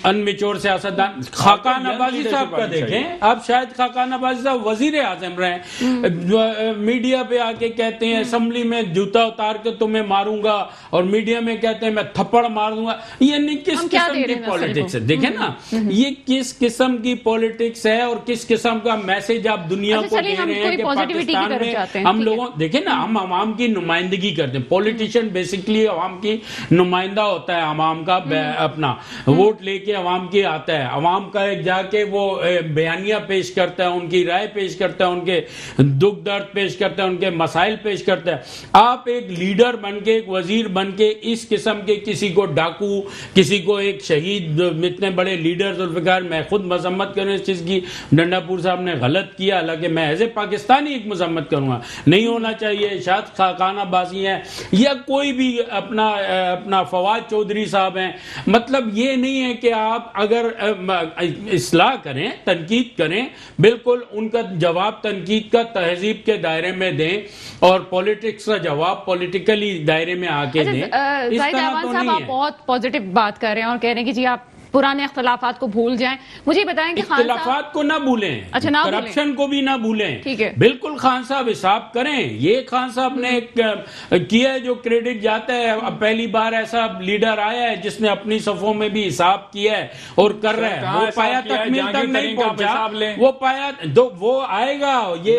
ان میچور سیاستدان. خاقان खाकान अब्बासी साहब का देखें, आप शायद खाकान अब्बासी साहब वजीर आजम रहे, मीडिया पे आके कहते हैं असेंबली में जूता उतार के तुम्हें मारूंगा, और मीडिया में कहते हैं मैं थप्पड़ मार दूंगा। ये नहीं किस किस्म की पॉलिटिक्स है, देखें ना, ये किस किस्म की पॉलिटिक्स है और किस किस्म का मैसेज आप दुनिया को दे रहे हैं कि पाकिस्तान में हम लोगों, देखें ना, हम आवाम की नुमाइंदगी करते हैं। पॉलिटिशियन बेसिकली आवाम की नुमाइंदा होता है, आवाम का अपना वोट लेके आवाम की आता है, आवाम का एक जाके वो बयानिया पेश करता है, उनकी राय पेश करता है, उनके दुख दर्द पेश करता है, उनके मसाइल पेश करता है। आप एक लीडर बन के, एक वजीर बन के इस किस्म के किसी को डाकू, किसी को एक शहीद, इतने बड़े लीडर जुल्फिकार, मैं खुद मजम्मत करूँ इस चीज की, डंडापुर साहब ने गलत किया, हालांकि मैं एज ए पाकिस्तानी एक मजम्मत करूंगा, नहीं होना चाहिए। शायद खाकान अब्बासी हैं या कोई भी अपना फवाद चौधरी साहब हैं, मतलब ये नहीं है कि आप अगर इस्लाह करें, तनकीद करें, बिल्कुल उनका जवाब तनकीद का तहजीब के दायरे में दें और पॉलिटिक्स का जवाब पॉलिटिकली दायरे में आके दें। इस तरह तो नहीं आप है। बहुत पॉजिटिव बात कर रहे हैं और कह रहे हैं कि जी आप पुराने इख्तलाफात को भूल जाएं। मुझे बताएं कि खान साहब इख्तलाफात को ना भूलें, अच्छा, ना भूलें। करप्शन को भी ना भूलें। ठीक है। बिल्कुल खान साहब हिसाब करें। ये खान साहब ने किया है जो क्रेडिट जाता है। अब पहली बार ऐसा लीडर आया है जिसने अपनी सफों में भी हिसाब किया है और कर रहा है। वो पाया तकमील तक नहीं पहुंचा, वो पाया वो आएगा, ये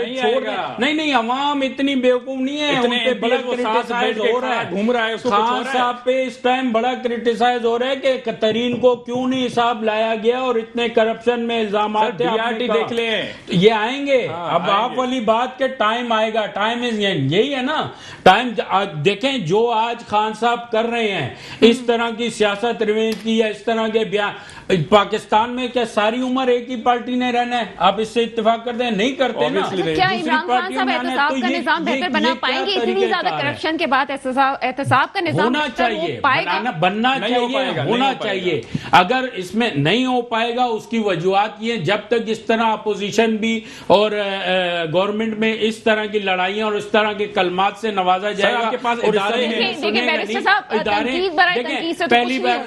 नहीं, अवाम इतनी बेवकूफ नहीं है, उन पे बड़ा क्रिटिसाइज हो रहा है, घूम रहा है। खान साहब पे इस टाइम बड़ा क्रिटिसाइज हो रहा है कि तरीन को क्यों नहीं हिसाब लाया गया और इतने करप्शन में इल्जामात देख ले, ये आएंगे। अब आप वाली बात के टाइम आएगा, टाइम इज यही है ना, टाइम देखें जो आज खान साहब कर रहे हैं, इस तरह की सियासत रिवेंज की या इस तरह के बयान, पाकिस्तान में क्या सारी उम्र एक ही पार्टी ने रहना है? आप इससे इत्तेफाक करते हैं? नहीं करते ना। क्या इमरान खान साहब एहतसाब का निजाम बेहतर बना पाएंगे? इतनी ज्यादा करप्शन के बाद एहतसाब का निजाम होना चाहिए, बनना चाहिए, होना चाहिए। अगर इसमें नहीं हो पाएगा उसकी वजूहत ये, जब तक इस तरह अपोजिशन भी और गवर्नमेंट में इस तरह की लड़ाइयां और इस तरह के कलमात से नवाजा जाएगा। आपके पास इदारे हैं, पहली बार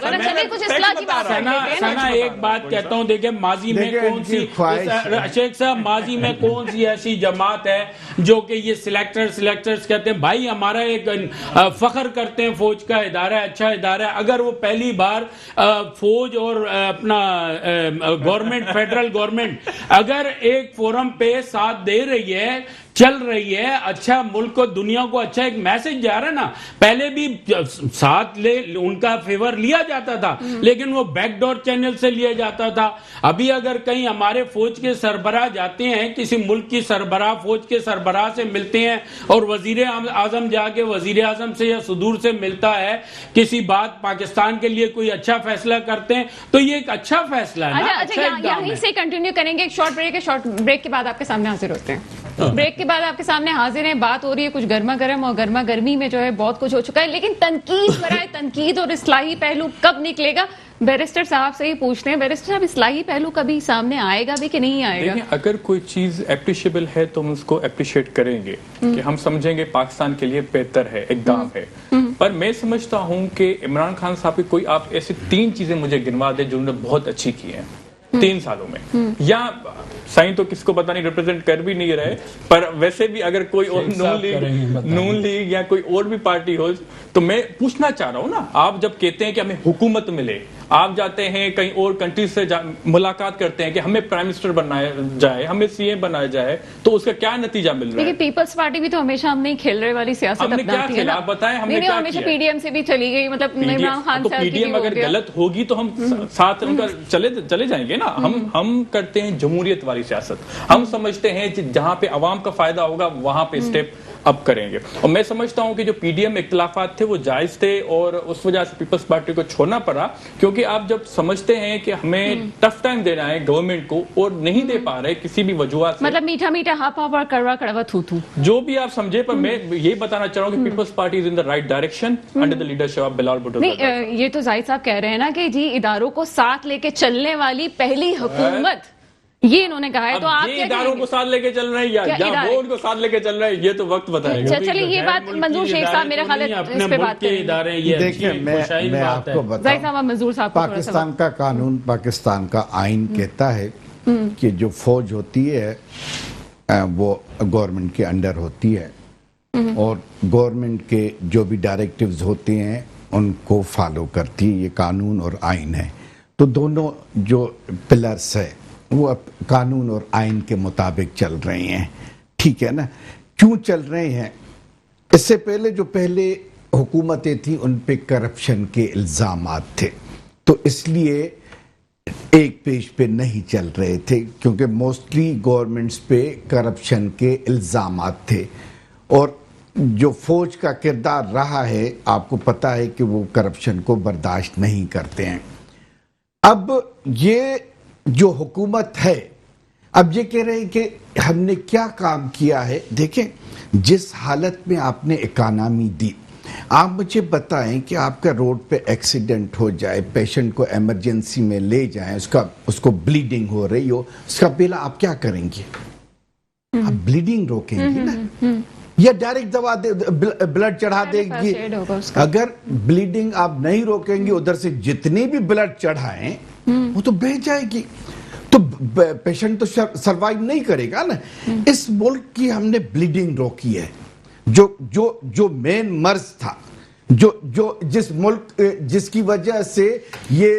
मैं एक बात कहता हूं, देखिए माजी में कौन सी, शेख साहब, माजी में कौन सी ऐसी जमात है जो कि ये सिलेक्टर्स कहते हैं भाई हमारा एक फख्र करते हैं फौज का इदारा है, अच्छा इदारा है। अगर वो पहली बार फौज और अपना गवर्नमेंट, फेडरल गवर्नमेंट अगर एक फोरम पे साथ दे रही है, चल रही है, अच्छा मुल्क को, दुनिया को अच्छा एक मैसेज जा रहा है ना। पहले भी साथ उनका फेवर लिया जाता था, लेकिन वो बैकडोर चैनल से लिया जाता था। अभी अगर कहीं हमारे फौज के सरबराह जाते हैं, किसी मुल्क की सरबराह फौज के सरबराह से मिलते हैं और वजीर आजम जाके वजीर आजम से या सुदूर से मिलता है, किसी बात पाकिस्तान के लिए कोई अच्छा फैसला करते हैं, तो ये एक अच्छा फैसला है ना। अच्छा, यहीं से कंटिन्यू करेंगे, एक शॉर्ट ब्रेक है, शॉर्ट ब्रेक के बाद आपके सामने हाजिर होते हैं। ब्रेक के बाद आपके सामने हाजिर है, बात हो रही है कुछ गर्मा गर्म, और गर्मा गर्मी में जो है बहुत कुछ हो चुका है, लेकिन तनकीद बराए तनकीद और इस्लाही पहलू कब निकलेगा? बैरिस्टर साहब से ही पूछते हैं। बैरिस्टर साहब, इस्लाही पहलू कभी सामने आएगा भी कि नहीं आएगा? देखिए, अगर कोई चीज एप्रिशिएबल है तो हम उसको एप्रिशिएट करेंगे, कि हम समझेंगे पाकिस्तान के लिए बेहतर है, इकदाम है। पर मैं समझता हूं कि इमरान खान साहब की कोई आप ऐसी 3 चीजें मुझे गिनवा दे जो उन्होंने बहुत अच्छी की है 3 सालों में, या साईं तो किसको पता नहीं, रिप्रेजेंट कर भी नहीं रहे, पर वैसे भी अगर कोई और नून लीग या कोई और भी पार्टी हो, तो मैं पूछना चाह रहा हूं ना, आप जब कहते हैं कि हमें हुकूमत मिले, आप जाते हैं कहीं और कंट्री से मुलाकात करते हैं कि हमें प्राइम मिनिस्टर बनाया जाए, हमें सीएम बनाया जाए, तो उसका क्या नतीजा मिल रहा है? पीपल्स पार्टी भी तो हमेशा हमने खेल रहे वाली सियासत अपनाती है ना। आप बताएं, हमने क्या हमेशा किया? पीडीएम से भी चली गई, मतलब इमरान खान साहब की पीडीएम अगर गलत होगी तो हम साथ उनका चले जाएंगे ना। हम करते हैं जमहूरियत वाली सियासत, हम समझते हैं जहां पे अवाम का फायदा होगा वहां पे स्टेप अब करेंगे। और मैं समझता हूं कि जो पीडीएम इख्तिलाफात थे वो जायज थे, और उस वजह से पीपल्स पार्टी को छोड़ना पड़ा, क्योंकि आप जब समझते हैं कि हमें टफ टाइम देना है गवर्नमेंट को और नहीं दे पा रहे किसी भी वजूहत से, मतलब मीठा मीठा हाफ हाफ और कड़वा कड़वा थू थू, जो भी आप समझे, पर मैं ये बताना चाह रहा हूँ कि Peoples Party is in the right direction under the leadership of Bilawal Bhutto. नहीं, ये तो जाहिद साहब कह रहे हैं ना कि जी इदारों को साथ लेके चलने वाली पहली हुकूमत یہ انہوں نے کہا ہے. تو آپ یہ کیا اداروں کہیں گے؟ کو ساتھ لے کے چل رہے ہیں یا وہ ان کو ساتھ لے کے چل رہے ہیں، یہ تو وقت بتائے گا. چلیے یہ بات منظور شیخ صاحب میرے خیال ہے اس پہ بات کریں گے. دیکھیں میں آپ کو ظاہر صاحب منظور صاحب کو تھوڑا سا پاکستان کا قانون، پاکستان کا آئین کہتا ہے کہ جو فوج ہوتی ہے وہ گورنمنٹ کے انڈر ہوتی ہے اور گورنمنٹ کے جو بھی ڈائریکٹیوز ہوتے ہیں ان کو فالو کرتی ہے. یہ قانون اور آئین ہے. تو دونوں جو پلرس ہے وہ قانون اور آئین کے مطابق چل رہے ہیں. ٹھیک ہے نا؟ کیوں چل رہے ہیں؟ اس سے پہلے جو پہلے حکومتیں تھیں ان پہ کرپشن کے الزامات تھے، تو اس لیے ایک پیج پہ نہیں چل رہے تھے کیونکہ موسٹلی گورنمنٹس پہ کرپشن کے الزامات تھے. اور جو فوج کا کردار رہا ہے آپ کو پتہ ہے کہ وہ کرپشن کو برداشت نہیں کرتے ہیں. اب یہ جو حکومت ہے اب یہ کہہ رہے ہیں کہ ہم نے کیا کام کیا ہے. دیکھیں جس حالت میں آپ نے اکانومی دی، آپ مجھے بتائیں کہ آپ کا روڈ پہ ایکسیڈنٹ ہو جائے، پیشنٹ کو ایمرجنسی میں لے جائیں، اس کو بلیڈنگ ہو رہی ہو، اس کا پہلا آپ کیا کریں گے؟ آپ بلیڈنگ روکیں گے نا یا ڈائریکٹ دوا بلڈ چڑھا دیں گے؟ اگر بلیڈنگ آپ نہیں روکیں گے ادھر سے جتنی بھی بلڈ چڑھائیں وہ تو بہہ جائے گی، تو پیشنٹ تو سروائیو نہیں کرے گا نا. اس ملک کی ہم نے بلیڈنگ روکی ہے. جو مین مرض تھا، جس کی وجہ سے یہ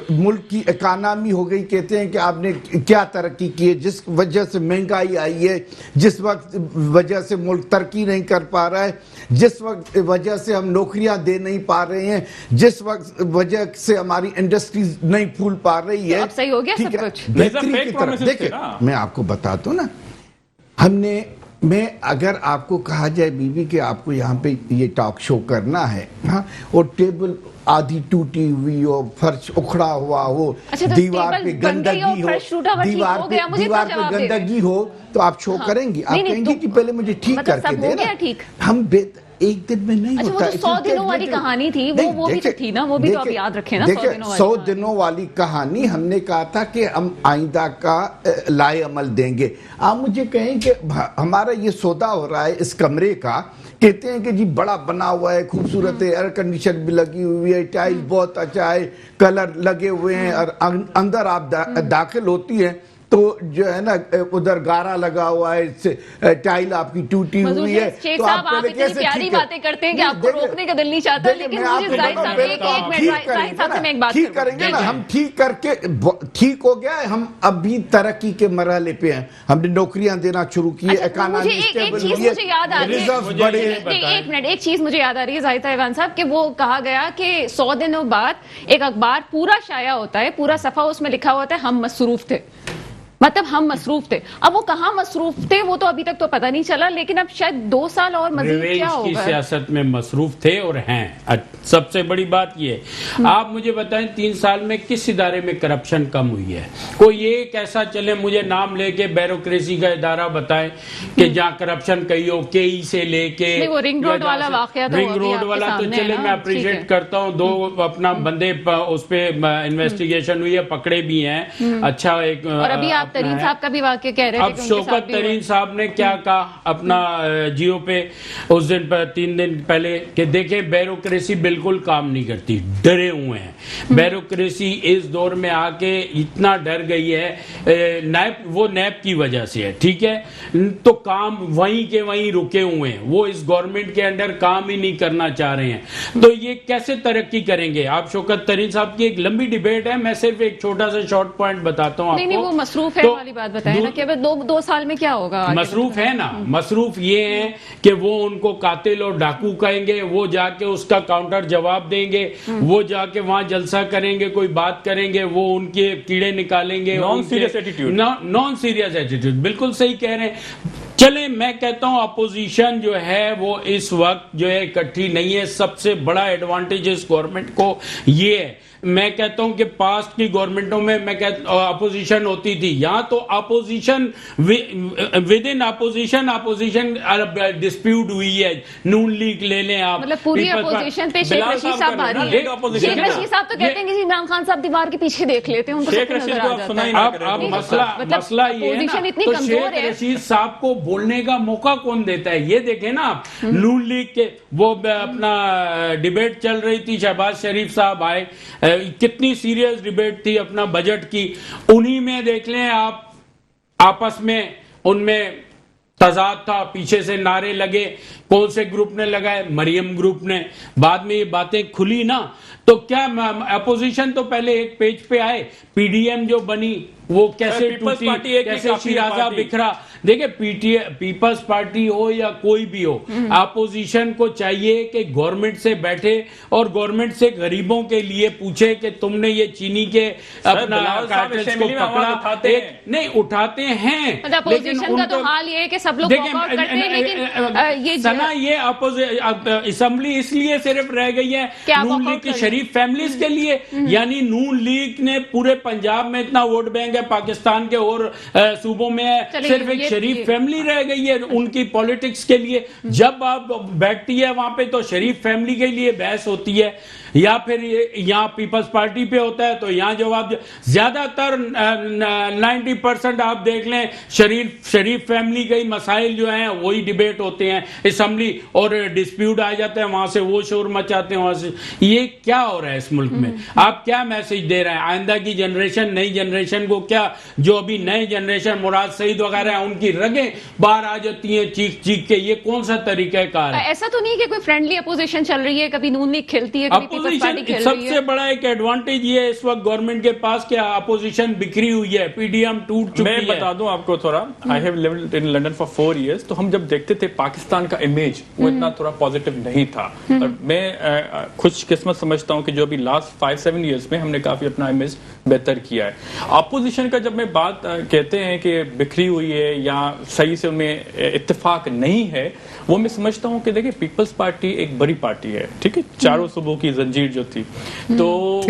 ملک کی اکانومی ہو گئی. کہتے ہیں کہ آپ نے کیا ترقی کی ہے، جس وجہ سے مہنگائی آئی ہے، جس وجہ سے ملک ترقی نہیں کر پا رہا ہے، جس وجہ سے ہم نوکریاں دے نہیں پا رہے ہیں، جس وجہ سے ہماری انڈسٹریز نہیں پھول پا رہی ہے. اب صحیح ہو گیا سب کچھ. بہتری کی طرف دیکھیں میں آپ کو بتاتا ہوں نا، میں اگر آپ کو کہا جائے بی بی کہ آپ کو یہاں پہ یہ ٹاک شو کرنا ہے اور ٹیبل آدھی ٹوٹی ہوئی ہو، فرش اکھڑا ہوا ہو، دیوار پہ گندگی ہو تو آپ شو کریں گی؟ آپ کہیں گی کہ پہلے مجھے ٹھیک کر کے دے نا. ہم ایک دن میں نہیں ہوتا. 100 دنوں والی کہانی تھی وہ بھی تو تھی نا، وہ بھی تو آپ یاد رکھیں نا. 100 دنوں والی کہانی ہم نے کہا تھا کہ ہم آئندہ کا لائے عمل دیں گے. آپ مجھے کہیں کہ ہمارا یہ سودا ہو رہا ہے اس کمرے کا، کہتے ہیں کہ جی بڑا بنا ہوا ہے، خوبصورت ہے، ایئر کنڈیشن بھی لگی ہوئی ہے، ٹائل بہت اچھا ہے، کلر لگے ہوئے ہیں، اور اندر آپ داخل ہوتی ہیں تو جو ہے نا ادھر گارا لگا ہوا ہے، ٹائل آپ کی ٹوٹی ہوئی ہے. شیخ صاحب آپ اتنی پیاری باتیں کرتے ہیں کہ آپ کو روکنے کا دل نہیں چاہتا، لیکن مجھے ظاہر صاحب سے میں ایک بات ٹھیک کریں گے نا. ہم ٹھیک کر کے ٹھیک ہو گیا ہے. ہم ابھی ترقی کے مرحلے پہ ہیں. ہم نے نوکریاں دینا شروع کی ہے، اکانومی اسٹیبل ہوئی ہے، ریزروز بڑھے ہیں. ایک منٹ، ایک چیز مجھے یاد آ رہی ہے ظاہر ایوان صاحب کہ وہ کہا گیا کہ 100 دنوں بعد ایک اخبار پورا شائع ہوتا ہے، پورا صفحہ اس میں لکھا ہوتا ہے ہم مصروف تھے. مطلب ہم مصروف تھے. اب وہ کہاں مصروف تھے وہ تو ابھی تک تو پتہ نہیں چلا، لیکن اب شاید 2 سال اور مزید کیا ہوگا. کی سیاست میں مصروف تھے اور ہیں. سب سے بڑی بات یہ آپ مجھے بتائیں 3 سال میں کس ادارے میں کرپشن کم ہوئی ہے؟ کوئی ایک ایسا چلے مجھے نام لے کے بیوروکریسی کا ادارہ بتائیں کہ جہاں کرپشن کہی ہو، KE سے لے کے رنگ روڈ والا واقعہ. رنگ روڈ والا تو چلے میں اپریشیٹ کرتا ہوں، 2 اپنا بندے اس پہ انویسٹیگیشن ہوئی ہے، پکڑے بھی ہیں. اچھا ایک اور ابھی آپ ترین صاحب کا بھی واقعہ کہہ رہے تھے. اب شوکت ترین صاحب نے کیا کہا اپنا جیو پہ اس دن 3 دن پہلے کہ دیکھیں بیوروکریسی بالکل کام نہیں کرتی، ڈرے ہوئے ہیں. بیوروکریسی اس دور میں آ کے اتنا ڈر گئی ہے، وہ نیب کی وجہ سے ہے. ٹھیک ہے، تو کام وہیں کے وہیں رکے ہوئے ہیں، وہ اس گورنمنٹ کے انڈر کام ہی نہیں کرنا چاہ رہے ہیں. تو یہ کیسے ترقی کریں گے؟ آپ شوکت ترین صاحب کی ایک لمبی ڈیبیٹ ہے، میں صرف ایک چھوٹا سا شارٹ پوائنٹ بتاتا ہوں آپ کو. نہیں وہ مصروف ہے والی بات بتائیں نا کہ 2 سال میں کیا ہوگا. مصروف ہے نا، مصروف یہ ہیں کہ وہ ان کو قاتل اور ڈاکو کہیں گے، وہ جا کے اس کا کاؤنٹر جواب دیں گے، وہ جا کے وہاں جلسہ کریں گے، کوئی بات کریں گے، وہ ان کے کیڑے نکالیں گے. Non serious attitude, non serious attitude, بالکل صحیح کہہ رہے ہیں. چلیں میں کہتا ہوں اپوزیشن جو ہے وہ اس وقت جو ہے اکٹھی نہیں ہے. سب سے بڑا ایڈوانٹیج اس گورنمنٹ کو یہ ہے میں کہتا ہوں کہ پاسٹ کی گورنمنٹوں میں میں اپوزیشن ہوتی تھی. یہاں تو opposition with in opposition dispute ہوئی ہے. نون لیگ لے لیں آپ, مطلب پوری اپوزیشن پہ شیخ رشید صاحب آ رہی ہے. شیخ رشید صاحب تو کہتے ہیں کہ عمران خان صاحب دیوار کے پیچھے دیکھ لیتے ہیں, ان کو سب نظر آ جاتا ہے. اب مسئلہ یہ ہے نا, تو شیخ رشید صاحب کو بولنے کا موقع کون دیتا ہے؟ یہ دیکھیں نا آپ, نون لیگ کے وہ اپنا ڈیبیٹ چل رہی تھی, شہباز شریف صاحب آئے, کتنی سیریس ڈیبیٹ تھی اپنا بجٹ کی, انہی میں دیکھ لیں آپ آپس میں ان میں تضاد تھا, پیچھے سے نعرے لگے. کون سے گروپ نے لگائے؟ مریم گروپ نے. بعد میں یہ باتیں کھلی نا, تو کیا اپوزیشن تو پہلے ایک پیج پہ آئے, پی ڈی ایم جو بنی وہ کیسے ٹوٹی, کیسے شیرازہ بکھرا. دیکھیں پیپلز پارٹی ہو یا کوئی بھی ہو, اپوزیشن کو چاہیے کہ گورنمنٹ سے بیٹھے اور گورنمنٹ سے غریبوں کے لیے پوچھے کہ تم نے یہ چینی کے اپنا کارٹلز کو پکڑا. نہیں اٹھاتے ہیں, اپوزیشن کا تو حال یہ ہے کہ سب لوگ واک آؤٹ کرتے ہیں, لیکن یہ سنا یہ اسمبلی اس لیے صرف رہ گئی ہے نون لیگ کی شریف فیملیز کے لیے. یعنی نون لیگ نے پورے پنجاب میں اتنا ووٹ بینک ہے, پاکستان کے اور صوبوں میں ہے, صرف ایک شریف فیملی رہ گئی ہے ان کی پولیٹکس کے لیے. جب آپ بیٹھتی ہے وہاں پہ تو شریف فیملی کے لیے بحث ہوتی ہے, یا پھر یہاں پیپلز پارٹی پہ ہوتا ہے تو یہاں جواب زیادہ تر 90% آپ دیکھ لیں شریف فیملی کے مسائل جو ہیں وہی ڈیبیٹ ہوتے ہیں اسمبلی, اور ڈسپیوٹ آ جاتے ہیں وہاں سے, وہ شور مچاتے ہیں وہاں سے. یہ کیا ہو رہا ہے اس ملک میں؟ آپ کیا میسج دے رہے ہیں آئندہ کی جنریشن, نئی جنریشن کو؟ کیا جو ابھی نئی جنریشن مراد سعید وغیرہ ہیں ان کی رگیں باہر آ جاتی ہیں چیخ چیخ کے, یہ کون سا طریقہ کار ہے؟ ایسا تو نہیں کہ کوئی فرینڈلی اپوزیشن چل رہی ہے, کبھی نون لیگ کھیلتی ہے, کبھی پیپلز پارٹی کھیل رہی ہے. سب سے بڑا ایک ایڈوانٹیج یہ ہے اس وقت گورنمنٹ کے پاس کہ اپوزیشن بکری ہوئی ہے, پی ڈی ایم ٹوٹ چکی ہے. میں بتا دوں آپ کو تھوڑا, I have lived in London for 4 years, تو ہم جب دیکھتے تھے پاکستان کا امیج وہ اتنا تھوڑا پازیٹیو نہیں تھا, اور میں خوش قسمت سمجھتا ہوں کہ جو ابھی لاسٹ 5-7 ایئرز میں ہم نے کافی اپنا امیج بہتر کیا ہے. اپوزیشن کا جب میں بات کہتے ہیں کہ بکھری ہوئی ہے یا صحیح سے ان میں اتفاق نہیں ہے, وہ میں سمجھتا ہوں کہ دیکھیں پیپلز پارٹی ایک بڑی پارٹی ہے, ٹھیک ہے, چاروں صوبوں کی زنجیر جو تھی, تو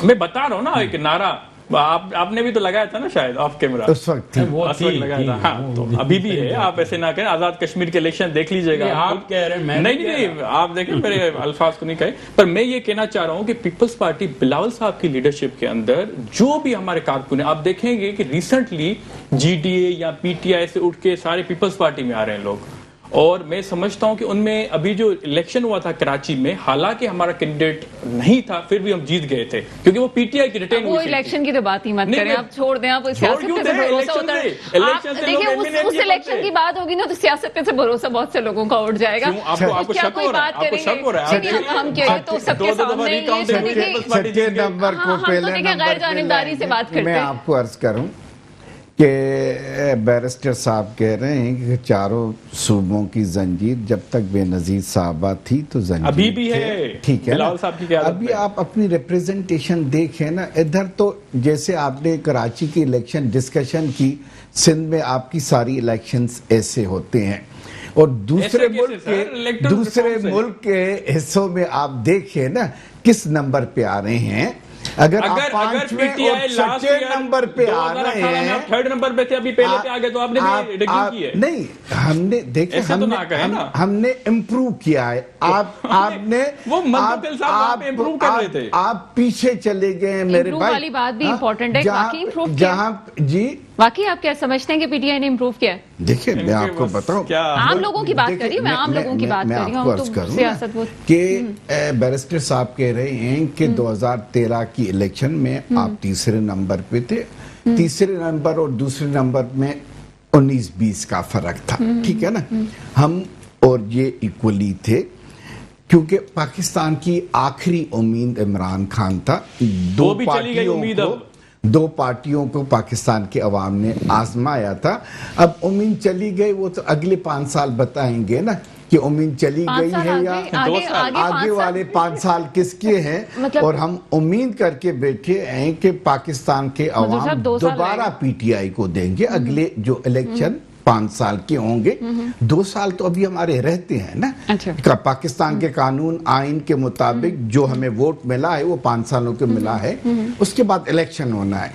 میں بتا رہا ہوں نا ایک نعرہ آپ نے بھی تو لگایا تھا نا شاید آف کیمرہ اس وقت لگایا تھا. ہاں تو ابھی بھی ہے, آپ ایسے نہ کہیں, آزاد کشمیر کے الیکشن دیکھ لیجئے گا. آپ کہہ رہے ہیں, نہیں آپ دیکھیں, میرے الفاظ کو نہیں کہے, پر میں یہ کہنا چاہ رہا ہوں کہ پیپلز پارٹی بلاول صاحب کی لیڈرشپ کے اندر جو بھی ہمارے کارکن ہیں, آپ دیکھیں گے کہ ریسنٹلی جی ڈی اے یا پی ٹی آئی سے اٹھ کے سارے پیپلز پارٹی میں آ رہے ہیں لوگ, اور میں سمجھتا ہوں کہ ان میں ابھی جو الیکشن ہوا تھا کراچی میں, حالانکہ ہمارا کینڈیڈیٹ نہیں تھا, پھر بھی ہم جیت گئے تھے کیونکہ وہ پی ٹی آئی کی ریٹرن ہوئی. وہ الیکشن کی تو بات ہی مت کریں, آپ چھوڑ دیں, آپ سیاست پہ بھروسہ ہوتا ہے. دیکھیں اس الیکشن کی بات ہوگی نا تو سیاست پہ سے بھروسہ بہت سے لوگوں کا اٹھ جائے گا. کیا کوئی بات کریں گے ہم کہیں تو سب کے سامنے چھٹے نمبر کو پہلے غیر جانبداری سے بات کرتے ہیں. میں آپ کو عرض کروں کہ بیرسٹر صاحب کہہ رہے ہیں کہ چاروں صوبوں کی زنجیر جب تک بے نظیر صاحبہ تھی تو زنجیر ابھی بھی ہے, ٹھیک ہے نا. ابھی آپ اپنی ریپریزنٹیشن دیکھیں نا, ادھر تو جیسے آپ نے کراچی کی الیکشن ڈسکشن کی, سندھ میں آپ کی ساری الیکشنز ایسے ہوتے ہیں, اور دوسرے ملک کے حصوں میں آپ دیکھیں نا کس نمبر پہ آ رہے ہیں. اگر P T I last number پہ آ رہے ہیں, تھرڈ نمبر پہ تھے, ابھی پہلے پہ آ گئے, تو آپ نے بھی ریگنگ کی ہے. نہیں, ہم نے دیکھیں, ہم نے امپروو کیا ہے. آپ نے وہ منتقل صاحب امپروو کر رہے تھے, آپ پیچھے چلے گئے میرے بھائی. والی بات بھی امپورٹنٹ ہے, واقعی امپروو کیا, جہاں جی واقعی آپ کیا سمجھتے ہیں کہ پی ٹی آئی نے امپروو کیا ہے؟ دیکھیں میں آپ کو بتاؤں, عام لوگوں کی بات کری, میں عام لوگوں کی بات کری ہوں, تو سیاست کہ بیرسٹر صاحب کہہ رہے ہیں کہ 2013 کی الیکشن میں آپ تیسرے نمبر پہ تھے, تیسرے نمبر اور دوسرے نمبر میں 19-20 کا فرق تھا, ٹھیک ہے نا. ہم اور یہ ایکولی تھے, کیونکہ پاکستان کی آخری امید عمران خان تھا. دو پارٹیوں کو پاکستان کے عوام نے آزمایا تھا. اب امید چلی گئی, وہ تو اگلے 5 سال بتائیں گے نا کہ امید چلی گئی ہے یا آگے والے 5 سال کس کے ہیں. اور ہم امید کر کے بیٹھے ہیں کہ پاکستان کے عوام دوبارہ پی ٹی آئی کو دیں گے اگلے جو الیکشن 5 साल के होंगे, 2 साल तो अभी हमारे रहते हैं ना। अच्छा। पाकिस्तान के कानून आइन के मुताबिक जो हमें वोट मिला है वो 5 सालों के मिला है, उसके बाद इलेक्शन होना है,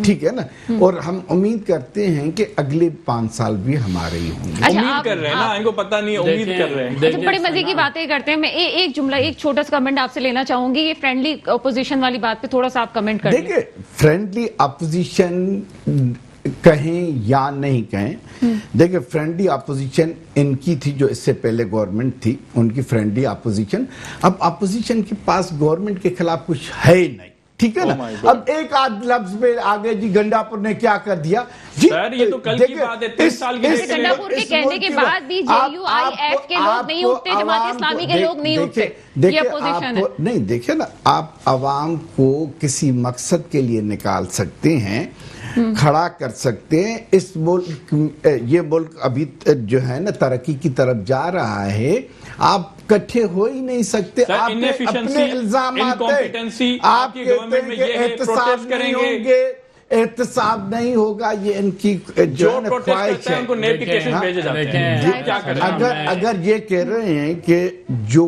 ठीक है ना। और हम उम्मीद करते हैं कि अगले 5 साल भी हमारे ही होंगे। अच्छा, उम्मीद कर रहे हैं ना, इनको पता नहीं है, उम्मीद कर रहे हैं। अच्छा, बड़ी मजे की बातें करते हैं। मैं एक जुमला, एक छोटा सा कमेंट आपसे लेना चाहूंगी, ये फ्रेंडली अपोजिशन वाली बात पे थोड़ा सा आप कमेंट करें। देखिए, फ्रेंडली अपोजिशन कहें या नहीं कहें, देखिए फ्रेंडली अपोजिशन इनकी थी जो इससे पहले गवर्नमेंट थी, उनकी फ्रेंडली अपोजिशन। अब अपोजिशन के पास गवर्नमेंट के खिलाफ कुछ है ही नहीं, ठीक है ना। अब एक आध लफ्ज में आगे जी गंडापुर ने क्या कर दिया जी, सर ये तो कल की बात है, 3 साल की। गंडापुर के कहने के बाद भी JUIF के लोग नहीं उठते, जमात इस्लामी के लोग नहीं उठते, ये अपोजिशन है। नहीं, देखिए ना, आप आवाम को किसी मकसद के लिए निकाल सकते हैं, खड़ा कर सकते हैं। इस मुल्क, ये मुल्क अभी जो है ना तरक्की की तरफ जा रहा है, आप इकट्ठे हो ही नहीं सकते। आप अपने इल्जाम आप कहते हैं कि एहतसाब नहीं होंगे, एहतसाब नहीं होगा, ये इनकी जो है ना ख्वाहिश है। अगर ये कह रहे हैं कि जो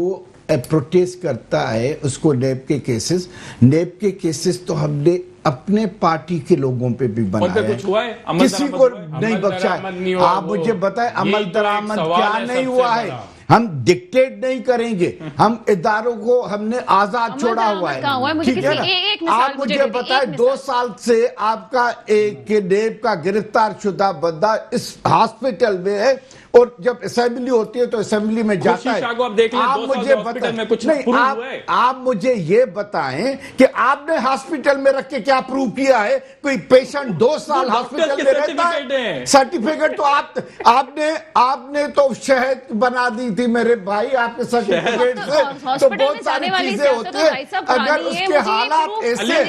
प्रोटेस्ट करता है उसको नेब के केसेस तो हमने अपने पार्टी के लोगों पे भी बनाया, कुछ हुआ है? किसी को नहीं बख्शा है। आप मुझे बताएं, अमल दरामद क्या नहीं हुआ है? हम डिक्टेट नहीं करेंगे, हम इदारों को हमने आजाद छोड़ा हुआ है, ठीक है ना। आप मुझे बताएं, 2 साल से आपका एक नेब का गिरफ्तार शुदा बंदा इस हॉस्पिटल में है, और जब असेंबली होती है तो असेंबली में जाता है। आप देख लें, आप मुझे बताएं, आप मुझे ये बताएं कि आपने हॉस्पिटल में रख के क्या प्रूव किया है? कोई पेशेंट 2 साल हॉस्पिटल में रहता है, सर्टिफिकेट तो आपने तो शहद बना दी थी मेरे भाई आपके सर्टिफिकेट से। तो बहुत सारी चीजें होती है, अगर उसके हालात ऐसे,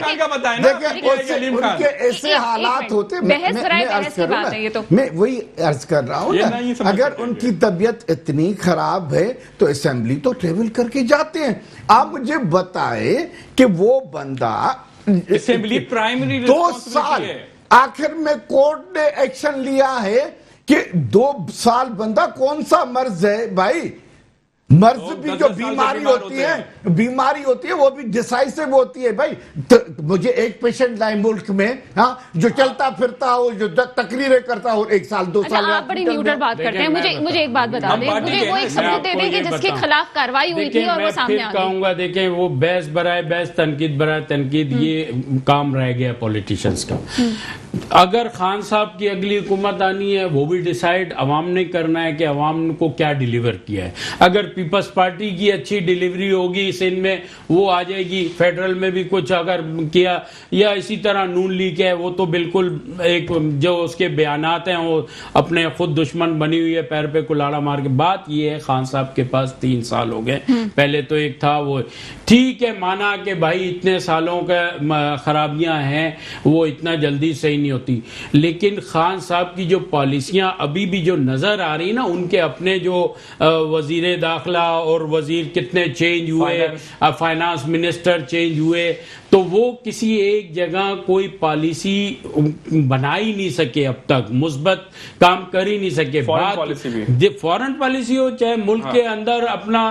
देखिए उनके ऐसे हालात होते, मैं वही अर्ज कर रहा हूँ ना। अगर उनकी तबीयत इतनी खराब है तो असेंबली तो ट्रेवल करके जाते हैं। आप मुझे बताए कि वो बंदा असेंबली प्राइमरी 2 साल, आखिर में कोर्ट ने एक्शन लिया है कि 2 साल बंदा, कौन सा मर्ज है भाई? मर्ज भी जो बीमारी होती है वो भी डिसाइसिव होती है भाई। तो मुझे एक पेशेंट लाए मुल्क में, हाँ, जो चलता फिरता हो, जो तकरीरें करता हो, 1 साल 2 साल। आप बड़ी न्यूट्रल बात करते हैं। मुझे एक बात बता दें, मुझे वो एक सबूत दे दें कि जिसके खिलाफ कार्रवाई हुई थी और वो सामने आ गई। कहूंगा, देखें, वो बहस बराए बहस, तनकीद बराए तनकीद, ये काम रह गया पॉलिटिशियंस का। अगर खान साहब की अगली हुकूमत आनी है, वो भी डिसाइड अवाम ने करना है कि अवाम को क्या डिलीवर किया है। अगर पीपल्स पार्टी की अच्छी डिलीवरी होगी सिंध में, वो आ जाएगी। फेडरल में भी कुछ अगर किया, या इसी तरह नून लीग है, वो तो बिल्कुल एक जो उसके बयानात हैं वो अपने खुद दुश्मन बनी हुई है, पैर पे कुल्हाड़ा मार के। बात ये है, खान साहब के पास 3 साल हो गए, पहले तो एक था वो, ठीक है, माना कि भाई इतने सालों का खराबियां हैं, वो इतना जल्दी सही नहीं होती, लेकिन खान साहब की जो पॉलिसियां अभी भी जो नजर आ रही ना, उनके अपने जो वजीर दाखिला और वजीर कितने चेंज हुए, फाइनेंस मिनिस्टर चेंज हुए, तो वो किसी एक जगह कोई पॉलिसी बना ही नहीं सके, अब तक मुस्बत काम कर ही नहीं सके। फॉरेन पॉलिसी हो चाहे मुल्क के अंदर अपना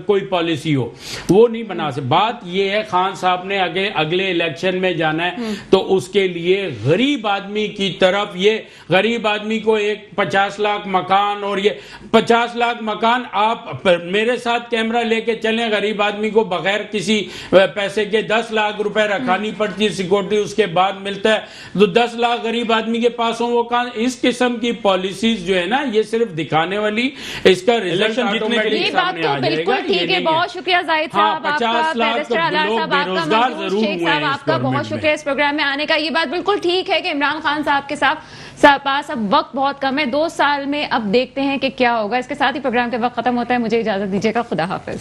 कोई पॉलिसी हो, वो नहीं बना सके। बात ये है, खान साहब ने अगले इलेक्शन में जाना है, तो उसके लिए गरीब आदमी की तरफ, ये गरीब आदमी को एक 50 लाख मकान, और ये 50 लाख मकान, आप मेरे साथ कैमरा लेके चलें, गरीब आदमी को बगैर किसी पैसे के 10 लाख रुपए रखानी पड़ती है सिक्योरिटी, उसके बाद मिलता है। तो 10 लाख गरीब आदमी के पास हो, वो कहां? इस किस्म की पॉलिसीज जो है ना, ये सिर्फ दिखाने वाली, इसका रिजल्ट ऑटोमेटिकली सामने आ जाएगा। ठीक है, बहुत शुक्रिया जाहिद साहब, आपका बैरिस्टर अलार साहब, आपका महबूब शेख साहब, आपका बहुत शुक्रिया इस प्रोग्राम में आने का। ये बात बिल्कुल ठीक है कि इमरान खान साहब के पास अब वक्त बहुत कम है, 2 साल में अब देखते हैं कि क्या होगा। इसके साथ ही प्रोग्राम का वक्त खत्म होता है, मुझे इजाजत दीजिएगा, खुदा हाफिज।